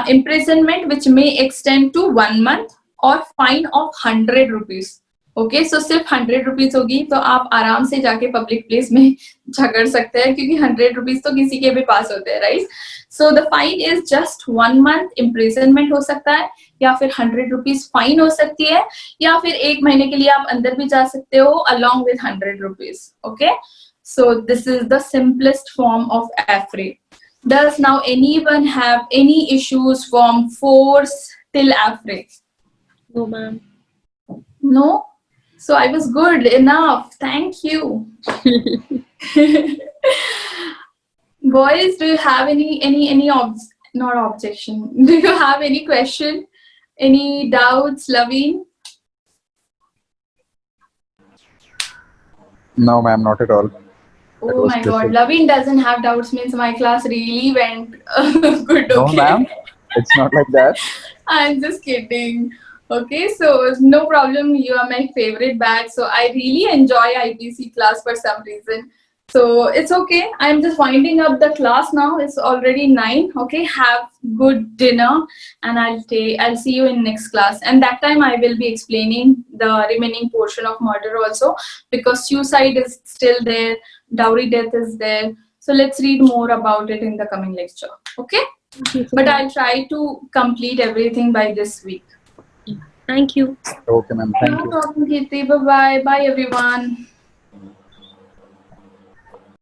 imprisonment which may extend to 1 month or fine of 100 rupees. Okay, सो सिर्फ 100 rupees होगी तो आप आराम से जाके public place में झगड़ सकते हैं, क्योंकि 100 रुपीज तो किसी के भी पास होते हैं, right. So the fine is just 1 month imprisonment हो सकता है, या फिर 100 रुपीज फाइन हो सकती है, या फिर 1 महीने के लिए आप अंदर भी जा सकते हो along with 100 rupees. Okay, so this is the simplest form of affray. Does now anyone have any issues from force till affray? No, ma'am. No? So I was good enough. Thank you. Boys, do you have any not objection? Do you have any question? Any doubts, Laveen? No, ma'am, not at all. Oh my God, Laveen doesn't have doubts means my class really went good. No, Okay. ma'am, it's not like that. I'm just kidding. Okay, so no problem. You are my favorite batch. So I really enjoy IPC class for some reason. So it's okay. I'm just winding up the class now. It's already 9. Okay, have good dinner, and I'll see you in next class. And that time I will be explaining the remaining portion of murder also, because suicide is still there, dowry death is there. So let's read more about it in the coming lecture. Okay, Thank you so but much. I'll try to complete everything by this week. Thank you. Okay, ma'am. Thank No you. problem, Kirti. Bye bye. Bye, everyone.